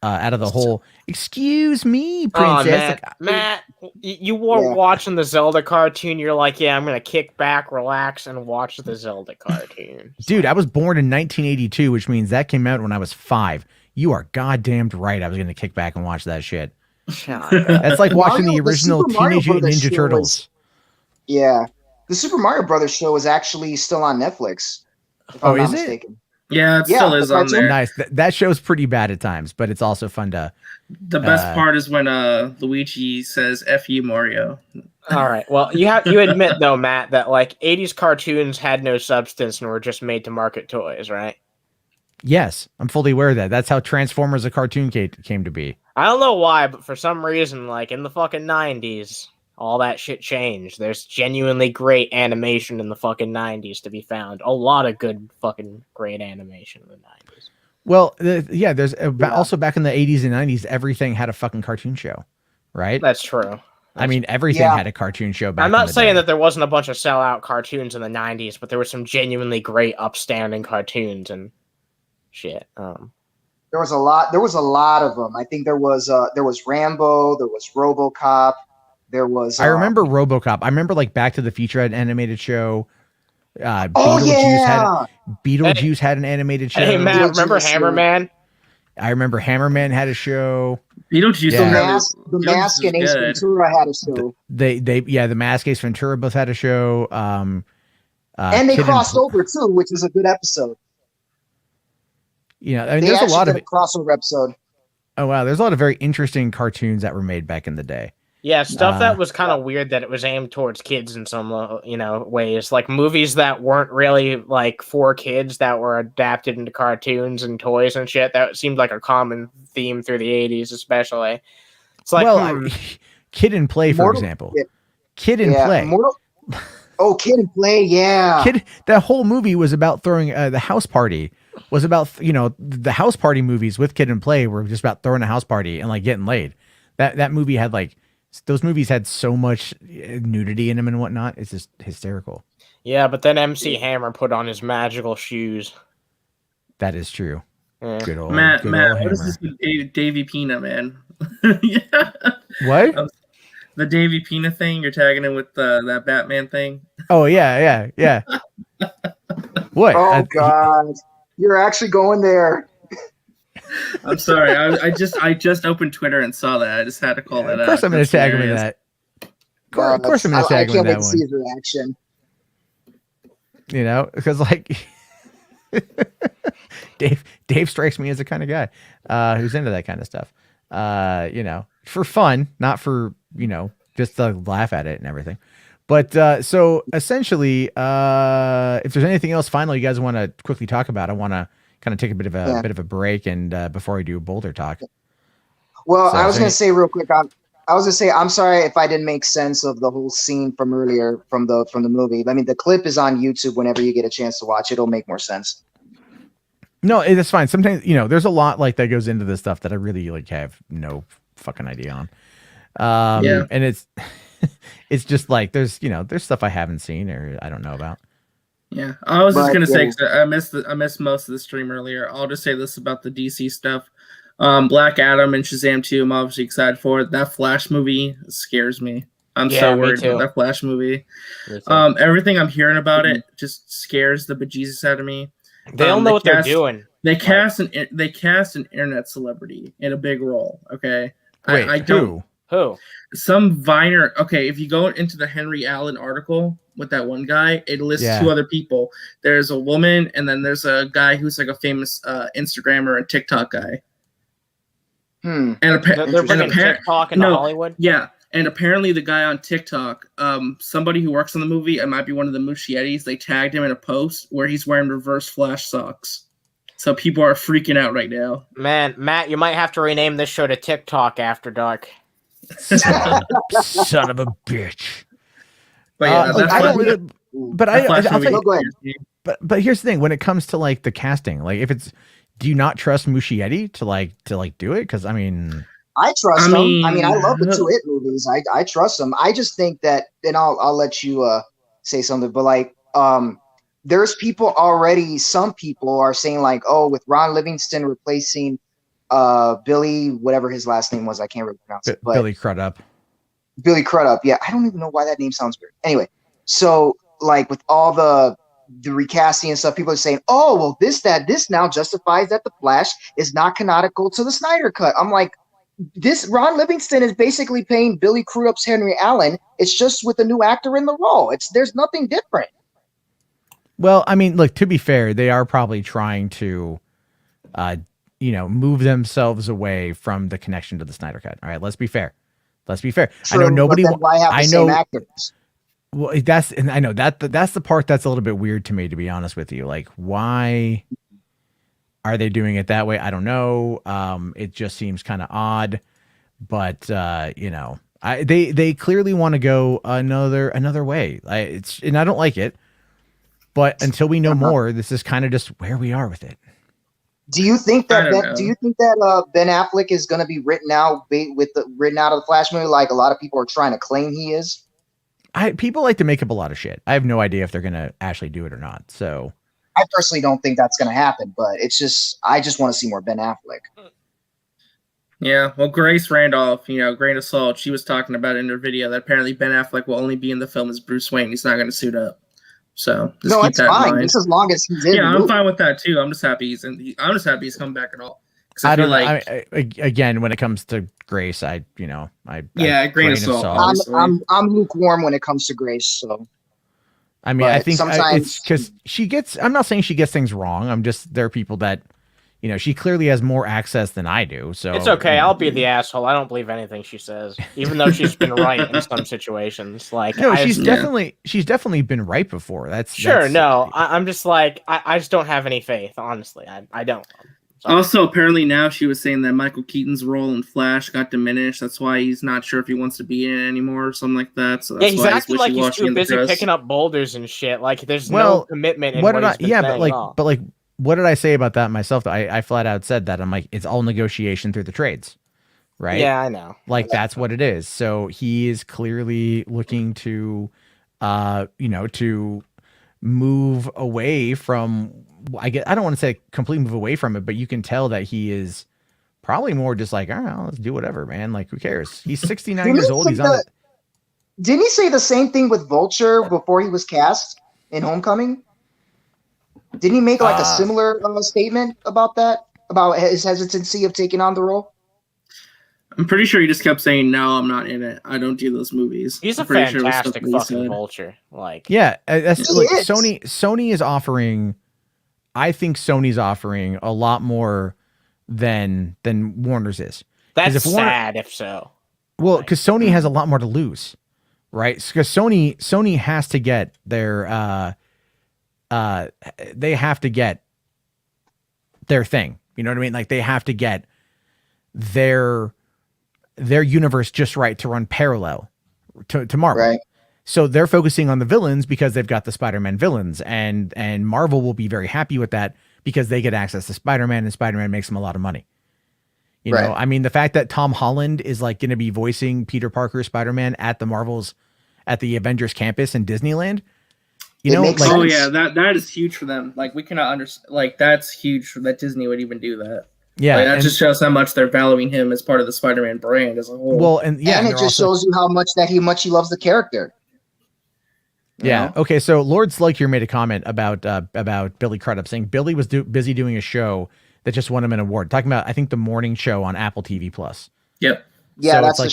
Speaker 1: whole. Excuse me, princess.
Speaker 4: Matt, you were watching the Zelda cartoon. You're like, yeah, I'm gonna kick back, relax, and watch the Zelda cartoon.
Speaker 1: Dude, I was born in 1982, which means that came out when I was 5. You are goddamned right. I was gonna kick back and watch that shit. That's like watching the original
Speaker 3: Super Mario
Speaker 1: Teenage Mutant
Speaker 3: Brothers
Speaker 1: Ninja
Speaker 3: show
Speaker 1: Turtles.
Speaker 3: Yeah. The Super Mario Brothers show is actually still on Netflix. If I'm not
Speaker 1: is it?
Speaker 3: mistaken.
Speaker 5: Yeah, it
Speaker 3: Yeah,
Speaker 5: still
Speaker 3: the
Speaker 5: is on
Speaker 3: cartoon.
Speaker 5: there.
Speaker 1: Nice. That show's pretty bad at times, but it's also fun to.
Speaker 5: The best part is when Luigi says "F you, Mario."
Speaker 4: All right. Well, you admit though, Matt, that like 80s cartoons had no substance and were just made to market toys, right?
Speaker 1: Yes, I'm fully aware of that. That's how Transformers, a cartoon, came to be.
Speaker 4: I don't know why, but for some reason, like in the fucking 90s, all that shit changed. There's genuinely great animation in the fucking 90s to be found. A lot of good fucking great animation in the 90s.
Speaker 1: Well, there's also back in the 80s and 90s, everything had a fucking cartoon show, right?
Speaker 4: That's true.
Speaker 1: I mean, everything had a cartoon show back
Speaker 4: I'm not
Speaker 1: in the
Speaker 4: saying
Speaker 1: day.
Speaker 4: that there wasn't a bunch of sellout cartoons in the 90s, but there were some genuinely great, upstanding cartoons and shit.
Speaker 3: There was a lot of them. I think there was Rambo, there was RoboCop, there was
Speaker 1: I remember RoboCop. I remember like Back to the Future had an animated show. Beetlejuice had an animated show.
Speaker 4: Hey, Matt, remember
Speaker 3: Beetlejuice,
Speaker 4: Hammerman?
Speaker 1: I remember Hammerman had a show.
Speaker 5: Beetlejuice.
Speaker 1: Yeah.
Speaker 3: The Mask and Ace Ventura had a show.
Speaker 1: The Mask, Ace Ventura both had a show.
Speaker 3: And they crossed over too, which is a good episode.
Speaker 1: You know, I mean,
Speaker 3: They
Speaker 1: there's a
Speaker 3: actually
Speaker 1: lot
Speaker 3: did
Speaker 1: of
Speaker 3: a crossover episode.
Speaker 1: Oh wow, there's a lot of very interesting cartoons that were made back in the day.
Speaker 4: Yeah, stuff that was kind of weird that it was aimed towards kids in some, ways. Like movies that weren't really like for kids that were adapted into cartoons and toys and shit. That seemed like a common theme through the 80s, especially. It's like,
Speaker 1: Kid and Play, for example. Kid and Play.
Speaker 3: Kid and Play, yeah.
Speaker 1: That whole movie was about throwing the house party. Was about the house party movies with Kid and Play were just about throwing a house party and like getting laid. That movie had like those movies had so much nudity in them and whatnot. It's just hysterical.
Speaker 4: Yeah, but then MC Hammer put on his magical shoes.
Speaker 1: That is true.
Speaker 4: Yeah.
Speaker 1: Good old
Speaker 5: Matt,
Speaker 1: Hammer.
Speaker 5: what is this with Davy Pina, man? Yeah.
Speaker 1: What?
Speaker 5: The Davy Pina thing? You're tagging him with that Batman thing?
Speaker 1: Oh yeah. What?
Speaker 3: Oh God, you're actually going there.
Speaker 5: I'm sorry. I just opened Twitter and saw that. I just had to call that out.
Speaker 1: Of course, I'm going to tag him in that. Of course, I'm going to tag him in that one.
Speaker 3: I can't wait to see his reaction.
Speaker 1: You know, because like Dave strikes me as the kind of guy who's into that kind of stuff. For fun, not for just to laugh at it and everything. But so essentially, if there's anything else final you guys want to quickly talk about, I want to kind of take a bit of a break and before we do Boulder talk.
Speaker 3: Well, so I was going to say real quick. I'm sorry if I didn't make sense of the whole scene from earlier from the movie. I mean, the clip is on YouTube. Whenever you get a chance to watch it, it'll make more sense.
Speaker 1: No, it's fine. Sometimes, there's a lot like that goes into this stuff that I really like have no fucking idea on.
Speaker 5: Yeah.
Speaker 1: And it's it's just like there's stuff I haven't seen or I don't know about.
Speaker 5: Yeah, I was just
Speaker 3: But,
Speaker 5: gonna say
Speaker 3: yeah.
Speaker 5: 'cause I missed most of the stream earlier. I'll just say this about the DC stuff. Black Adam and Shazam 2, I'm obviously excited for it. That Flash movie scares me. I'm
Speaker 4: Yeah,
Speaker 5: so
Speaker 4: me
Speaker 5: worried
Speaker 4: too.
Speaker 5: about that Flash movie.
Speaker 4: Me too.
Speaker 5: Everything I'm hearing about it just scares the bejesus out of me.
Speaker 4: They don't know what they're doing.
Speaker 5: They cast an internet celebrity in a big role. Okay,
Speaker 1: Wait,
Speaker 5: I don't.
Speaker 4: Who?
Speaker 5: Some Viner. Okay, if you go into the Henry Allen article with that one guy, it lists
Speaker 1: Yeah.
Speaker 5: 2 other people. There's a woman, and then there's a guy who's like a famous Instagrammer and TikTok guy.
Speaker 3: Hmm.
Speaker 5: And
Speaker 4: They're bringing TikTok into Hollywood.
Speaker 5: Yeah, and apparently the guy on TikTok, somebody who works on the movie, it might be one of the Muschietis, they tagged him in a post where he's wearing reverse Flash socks. So people are freaking out right now.
Speaker 4: Man, Matt, you might have to rename this show to TikTok After Dark.
Speaker 1: Son of a bitch.
Speaker 5: But yeah,
Speaker 1: Like,
Speaker 5: that's
Speaker 1: I don't
Speaker 5: what-
Speaker 1: really, but
Speaker 5: that Flash
Speaker 1: I'll
Speaker 5: movie
Speaker 1: tell you,
Speaker 3: Go ahead.
Speaker 5: scares me.
Speaker 1: but here's the thing: when it comes to like the casting, like if it's, do you not trust Muschietti to do it? Because I mean,
Speaker 3: I trust
Speaker 5: I
Speaker 3: him.
Speaker 5: mean,
Speaker 3: I mean, I love the 2 It movies. I trust him. I just think that, and I'll let you say something, but like there's people already. Some people are saying like, oh, with Ron Livingston replacing Billy, whatever his last name was, I can't really pronounce it. But
Speaker 1: Billy Crudup.
Speaker 3: Billy Crudup. Yeah, I don't even know why that name sounds weird. Anyway, so like with all the recasting and stuff, people are saying, "Oh, well, this now justifies that the Flash is not canonical to the Snyder Cut." I'm like, this Ron Livingston is basically playing Billy Crudup's Henry Allen. It's just with a new actor in the role. There's nothing different.
Speaker 1: Well, I mean, look, to be fair, they are probably trying to, move themselves away from the connection to the Snyder Cut. All right, let's be fair. Let's be fair.
Speaker 3: True,
Speaker 1: I know nobody.
Speaker 3: But then why have the
Speaker 1: I
Speaker 3: same
Speaker 1: know.
Speaker 3: actors?
Speaker 1: Well, and I know that's the part that's a little bit weird to me, to be honest with you. Like, why are they doing it that way? I don't know. It just seems kind of odd, but they clearly want to go another way. And I don't like it. But until we know more, this is kind of just where we are with it.
Speaker 3: Do you think
Speaker 5: I
Speaker 3: that
Speaker 5: don't
Speaker 3: Ben,
Speaker 5: know.
Speaker 3: do you think that Ben Affleck is going to be written out of the Flash movie like a lot of people are trying to claim he is?
Speaker 1: People like to make up a lot of shit. I have no idea if they're going to actually do it or not. So
Speaker 3: I personally don't think that's going to happen, but I just want to see more Ben Affleck.
Speaker 5: Yeah, well, Grace Randolph, grain of salt, she was talking about in her video that apparently Ben Affleck will only be in the film as Bruce Wayne. He's not going to suit up. So just
Speaker 3: No,
Speaker 5: keep
Speaker 3: it's
Speaker 5: that in
Speaker 3: fine.
Speaker 5: mind.
Speaker 3: Just as long as he's in.
Speaker 5: Yeah,
Speaker 3: the
Speaker 5: I'm
Speaker 3: movie.
Speaker 5: fine with that too. I'm just happy I'm just happy he's come back at all. 'Cause
Speaker 1: I
Speaker 5: feel
Speaker 1: don't know.
Speaker 5: like
Speaker 1: Again, when it comes to Grace, I
Speaker 5: grain of salt. Obviously.
Speaker 3: I'm lukewarm when it comes to Grace. So
Speaker 1: I mean, I
Speaker 3: But
Speaker 1: think
Speaker 3: sometimes-
Speaker 1: it's because I'm not saying she gets things wrong. There are people that, she clearly has more access than I do. So
Speaker 4: It's okay. I'll be the asshole. I don't believe anything she says, even though she's been right in some situations. Like,
Speaker 1: No, she's definitely been right before.
Speaker 4: I'm just like, I just don't have any faith. Honestly, I don't.
Speaker 5: Also, apparently now she was saying that Michael Keaton's role in Flash got diminished. That's why he's not sure if he wants to be in it anymore or something like that. So that's
Speaker 4: He's
Speaker 5: why
Speaker 4: acting like he's
Speaker 5: wishy-washy
Speaker 4: too
Speaker 5: in the
Speaker 4: busy
Speaker 5: press.
Speaker 4: picking up boulders and shit. Like, there's
Speaker 1: Well,
Speaker 4: no commitment in
Speaker 1: what
Speaker 4: what
Speaker 1: did
Speaker 4: he's
Speaker 1: I?
Speaker 4: been
Speaker 1: Yeah,
Speaker 4: saying at all.
Speaker 1: but like, what did I say about that myself? I flat out said that. I'm like, it's all negotiation through the trades, right?
Speaker 4: Yeah, I know.
Speaker 1: Like that's what it is. So he is clearly looking to, to move away from. I don't want to say completely move away from it, but you can tell that he is probably more just like, all right, let's do whatever, man. Like, who cares? He's 69 years old. He's on it.
Speaker 3: Didn't he say the same thing with Vulture before he was cast in Homecoming? Didn't he make like a similar statement about that? About his hesitancy of taking on the role?
Speaker 5: I'm pretty sure he just kept saying, "No, I'm not in it. I don't do those movies."
Speaker 4: He's
Speaker 5: I'm
Speaker 4: a
Speaker 5: pretty sure it was
Speaker 4: fantastic
Speaker 5: something he
Speaker 4: fucking
Speaker 5: said.
Speaker 4: vulture. Like,
Speaker 1: Yeah, that's
Speaker 3: He
Speaker 1: like
Speaker 3: is.
Speaker 1: Sony is offering. I think Sony's offering a lot more than Warner's is.
Speaker 4: that's
Speaker 1: if Warner-
Speaker 4: sad if so.
Speaker 1: Well, because Sony has a lot more to lose, right? Because Sony has to get their they have to get their thing. You know what I mean? Like they have to get their universe just right to run parallel to Marvel.
Speaker 3: Right.
Speaker 1: So they're focusing on the villains because they've got the Spider-Man villains, and Marvel will be very happy with that because they get access to Spider-Man and Spider-Man makes them a lot of money. You know,
Speaker 3: Right.
Speaker 1: I mean, the fact that Tom Holland is like going to be voicing Peter Parker Spider-Man at the Avengers campus in Disneyland, you
Speaker 3: It
Speaker 1: know,
Speaker 3: makes
Speaker 1: like,
Speaker 5: Oh
Speaker 3: sense.
Speaker 5: yeah, that is huge for them. Like we cannot understand. Like that's huge for that Disney would even do that.
Speaker 1: yeah,
Speaker 5: Like, that
Speaker 1: and,
Speaker 5: just shows how much they're valuing him as part of the Spider-Man brand as a whole.
Speaker 1: well, and yeah,
Speaker 3: and
Speaker 1: and
Speaker 3: it
Speaker 1: they're
Speaker 3: just
Speaker 1: also,
Speaker 3: shows you how much he loves the character. You
Speaker 1: yeah.
Speaker 3: know?
Speaker 1: Okay. So Lord Slug here made a comment about Billy Crudup saying Billy was busy doing a show that just won him an award. Talking about, I think, the morning show on Apple TV Plus.
Speaker 5: Yep.
Speaker 3: Yeah,
Speaker 1: So
Speaker 3: that's
Speaker 1: it's like,
Speaker 3: the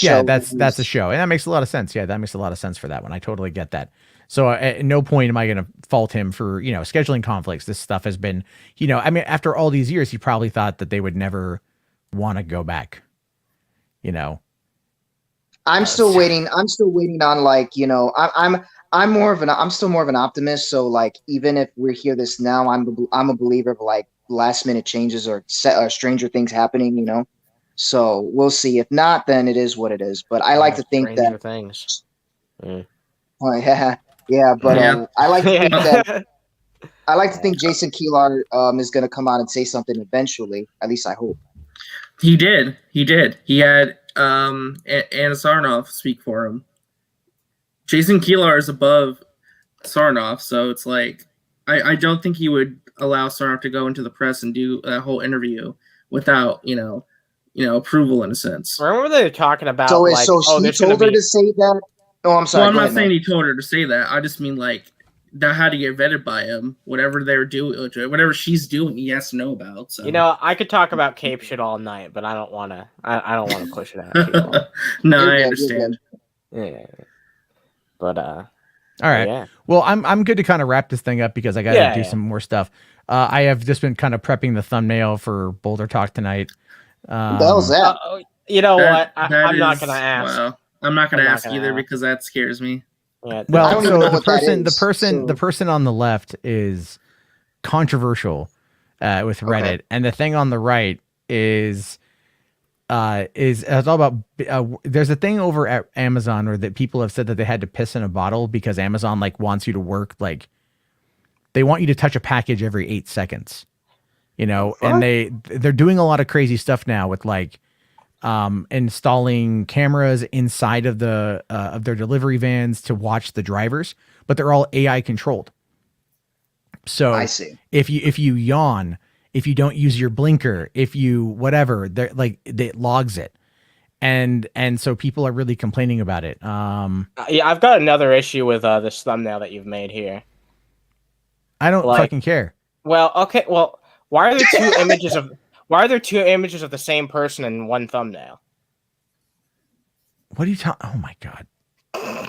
Speaker 3: show.
Speaker 1: that's a show. And that makes a lot of sense. Yeah, that makes a lot of sense for that one. I totally get that. So at no point am I going to fault him for, you know, scheduling conflicts. This stuff has been, you know, I mean, after all these years, he probably thought that they would never want to go back, you know.
Speaker 3: I'm still waiting. I'm still waiting on, like, you know, I'm still more of an optimist. So like, even if we hear this now, I'm a believer of like last minute changes or stranger things happening, you know. So we'll see. If not, then it is what it is. But I like to think
Speaker 4: Stranger
Speaker 3: that.
Speaker 4: Things.
Speaker 3: Yeah, but
Speaker 5: Yeah.
Speaker 3: I like to think that
Speaker 5: Yeah.
Speaker 3: I like to think Jason Keelar is going to come out and say something eventually. At least I hope.
Speaker 5: He did. He had Anna Sarnoff speak for him. Jason Keelar is above Sarnoff, so it's like I don't think he would allow Sarnoff to go into the press and do a whole interview without approval in a sense.
Speaker 4: Remember they were talking about
Speaker 3: So
Speaker 4: like,
Speaker 3: he
Speaker 4: there's gonna
Speaker 3: told her
Speaker 4: be
Speaker 3: to say that. Oh, I'm sorry.
Speaker 5: Well, I'm
Speaker 3: Go
Speaker 5: not
Speaker 3: ahead,
Speaker 5: saying
Speaker 3: man.
Speaker 5: he told her to say that. I just mean like that had to get vetted by him. Whatever they're doing, whatever she's doing, he has to know about. So
Speaker 4: You know, I could talk about Cape shit all night, but I don't want to. I don't want to push it out too long.
Speaker 5: No,
Speaker 3: You're
Speaker 5: I
Speaker 3: good,
Speaker 5: understand.
Speaker 4: Yeah, but
Speaker 1: All right.
Speaker 4: yeah.
Speaker 1: Well, I'm good to kind of wrap this thing up because I got to
Speaker 4: Yeah,
Speaker 1: do
Speaker 4: yeah.
Speaker 1: some more stuff. I have just been kind of prepping the thumbnail for Boulder Talk tonight.
Speaker 3: What the hell's that?
Speaker 4: You know
Speaker 5: That-
Speaker 4: what?
Speaker 5: that
Speaker 4: I'm not
Speaker 5: is-
Speaker 4: gonna ask.
Speaker 5: Wow. I'm not gonna
Speaker 4: I'm not
Speaker 5: ask
Speaker 4: gonna
Speaker 5: either
Speaker 4: ask.
Speaker 5: because that scares me.
Speaker 4: Yeah,
Speaker 3: I
Speaker 1: Well,
Speaker 3: don't
Speaker 1: so
Speaker 3: even know
Speaker 1: the
Speaker 3: what that
Speaker 1: person,
Speaker 3: is,
Speaker 1: the person on the left is controversial with Reddit,
Speaker 3: Okay.
Speaker 1: and the thing on the right is it's all about. There's a thing over at Amazon where that people have said that they had to piss in a bottle because Amazon like wants you to work like they want you to touch a package every 8 seconds, you know, and they're doing a lot of crazy stuff now with like installing cameras inside of the of their delivery vans to watch the drivers, but they're all AI controlled. So
Speaker 3: I see.
Speaker 1: if you yawn, if you don't use your blinker, if you whatever, they're like it logs it. And so people are really complaining about it.
Speaker 4: Yeah, I've got another issue with this thumbnail that you've made here.
Speaker 1: I don't
Speaker 4: Like-
Speaker 1: fucking care.
Speaker 4: Well, okay. Well, why are there two images of? Why are there two images of the same person in one thumbnail?
Speaker 1: What are you talking? Oh my god.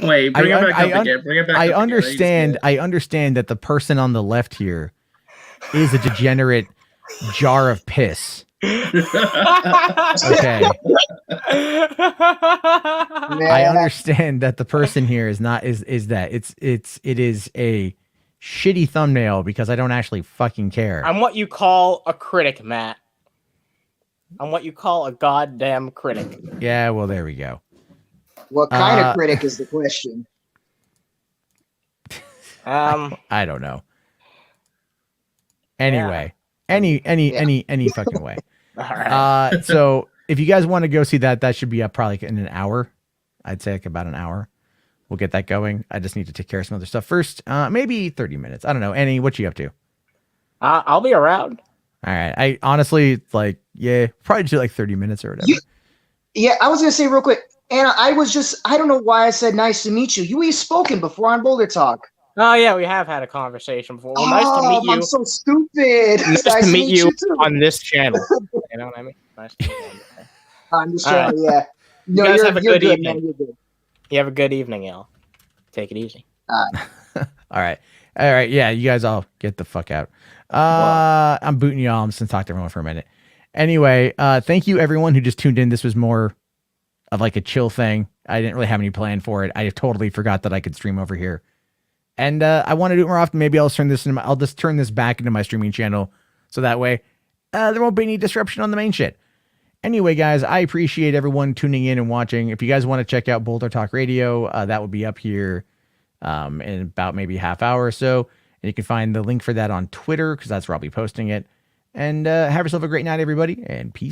Speaker 5: Wait, bring it back up again. Bring it back
Speaker 1: I
Speaker 5: up
Speaker 1: understand. I understand that the person on the left here is a degenerate jar of piss.
Speaker 5: Again.
Speaker 1: Okay. I
Speaker 3: Man,
Speaker 1: understand that the person here is not is that it is a shitty thumbnail because I don't actually fucking care.
Speaker 4: I'm what you call a critic, Matt. I'm what you call a goddamn critic.
Speaker 1: Yeah, well there we go.
Speaker 3: what kind
Speaker 1: Uh,
Speaker 3: of critic is the question?
Speaker 1: I don't know. Anyway, any fucking way.
Speaker 4: All right.
Speaker 1: So if you guys want to go see that should be up probably in an hour. I'd say like about an hour. We'll get that going. I just need to take care of some other stuff first. Maybe 30 minutes. I don't know. Annie, what you up to?
Speaker 4: I'll be around.
Speaker 1: All right. I honestly like, yeah, probably do like 30 minutes or whatever.
Speaker 3: Yeah, I was gonna say real quick, Anna. I don't know why I said nice to meet you. We've spoken before on Boulder Talk.
Speaker 4: Oh yeah, we have had a conversation before. Well, nice to meet you.
Speaker 3: I'm so stupid.
Speaker 4: Nice to meet you
Speaker 3: too.
Speaker 4: on this channel. You know what I mean? Nice to meet you.
Speaker 3: On this
Speaker 4: All
Speaker 3: channel, yeah. No,
Speaker 4: guys
Speaker 3: you're,
Speaker 4: have a
Speaker 3: you're
Speaker 4: good
Speaker 3: good,
Speaker 4: evening.
Speaker 3: man. You're good.
Speaker 4: You have a good evening, y'all. Take it easy.
Speaker 1: All right. Yeah, you guys all get the fuck out. I'm booting y'all. I'm just gonna talk to everyone for a minute. Anyway, thank you everyone who just tuned in. This was more of like a chill thing. I didn't really have any plan for it. I totally forgot that I could stream over here. And I want to do it more often. Maybe I'll just turn this back into my streaming channel. So that way there won't be any disruption on the main shit. Anyway, guys, I appreciate everyone tuning in and watching. If you guys want to check out Boulder Talk Radio, that will be up here in about maybe a half hour or so. And you can find the link for that on Twitter because that's where I'll be posting it. And have yourself a great night, everybody, and peace.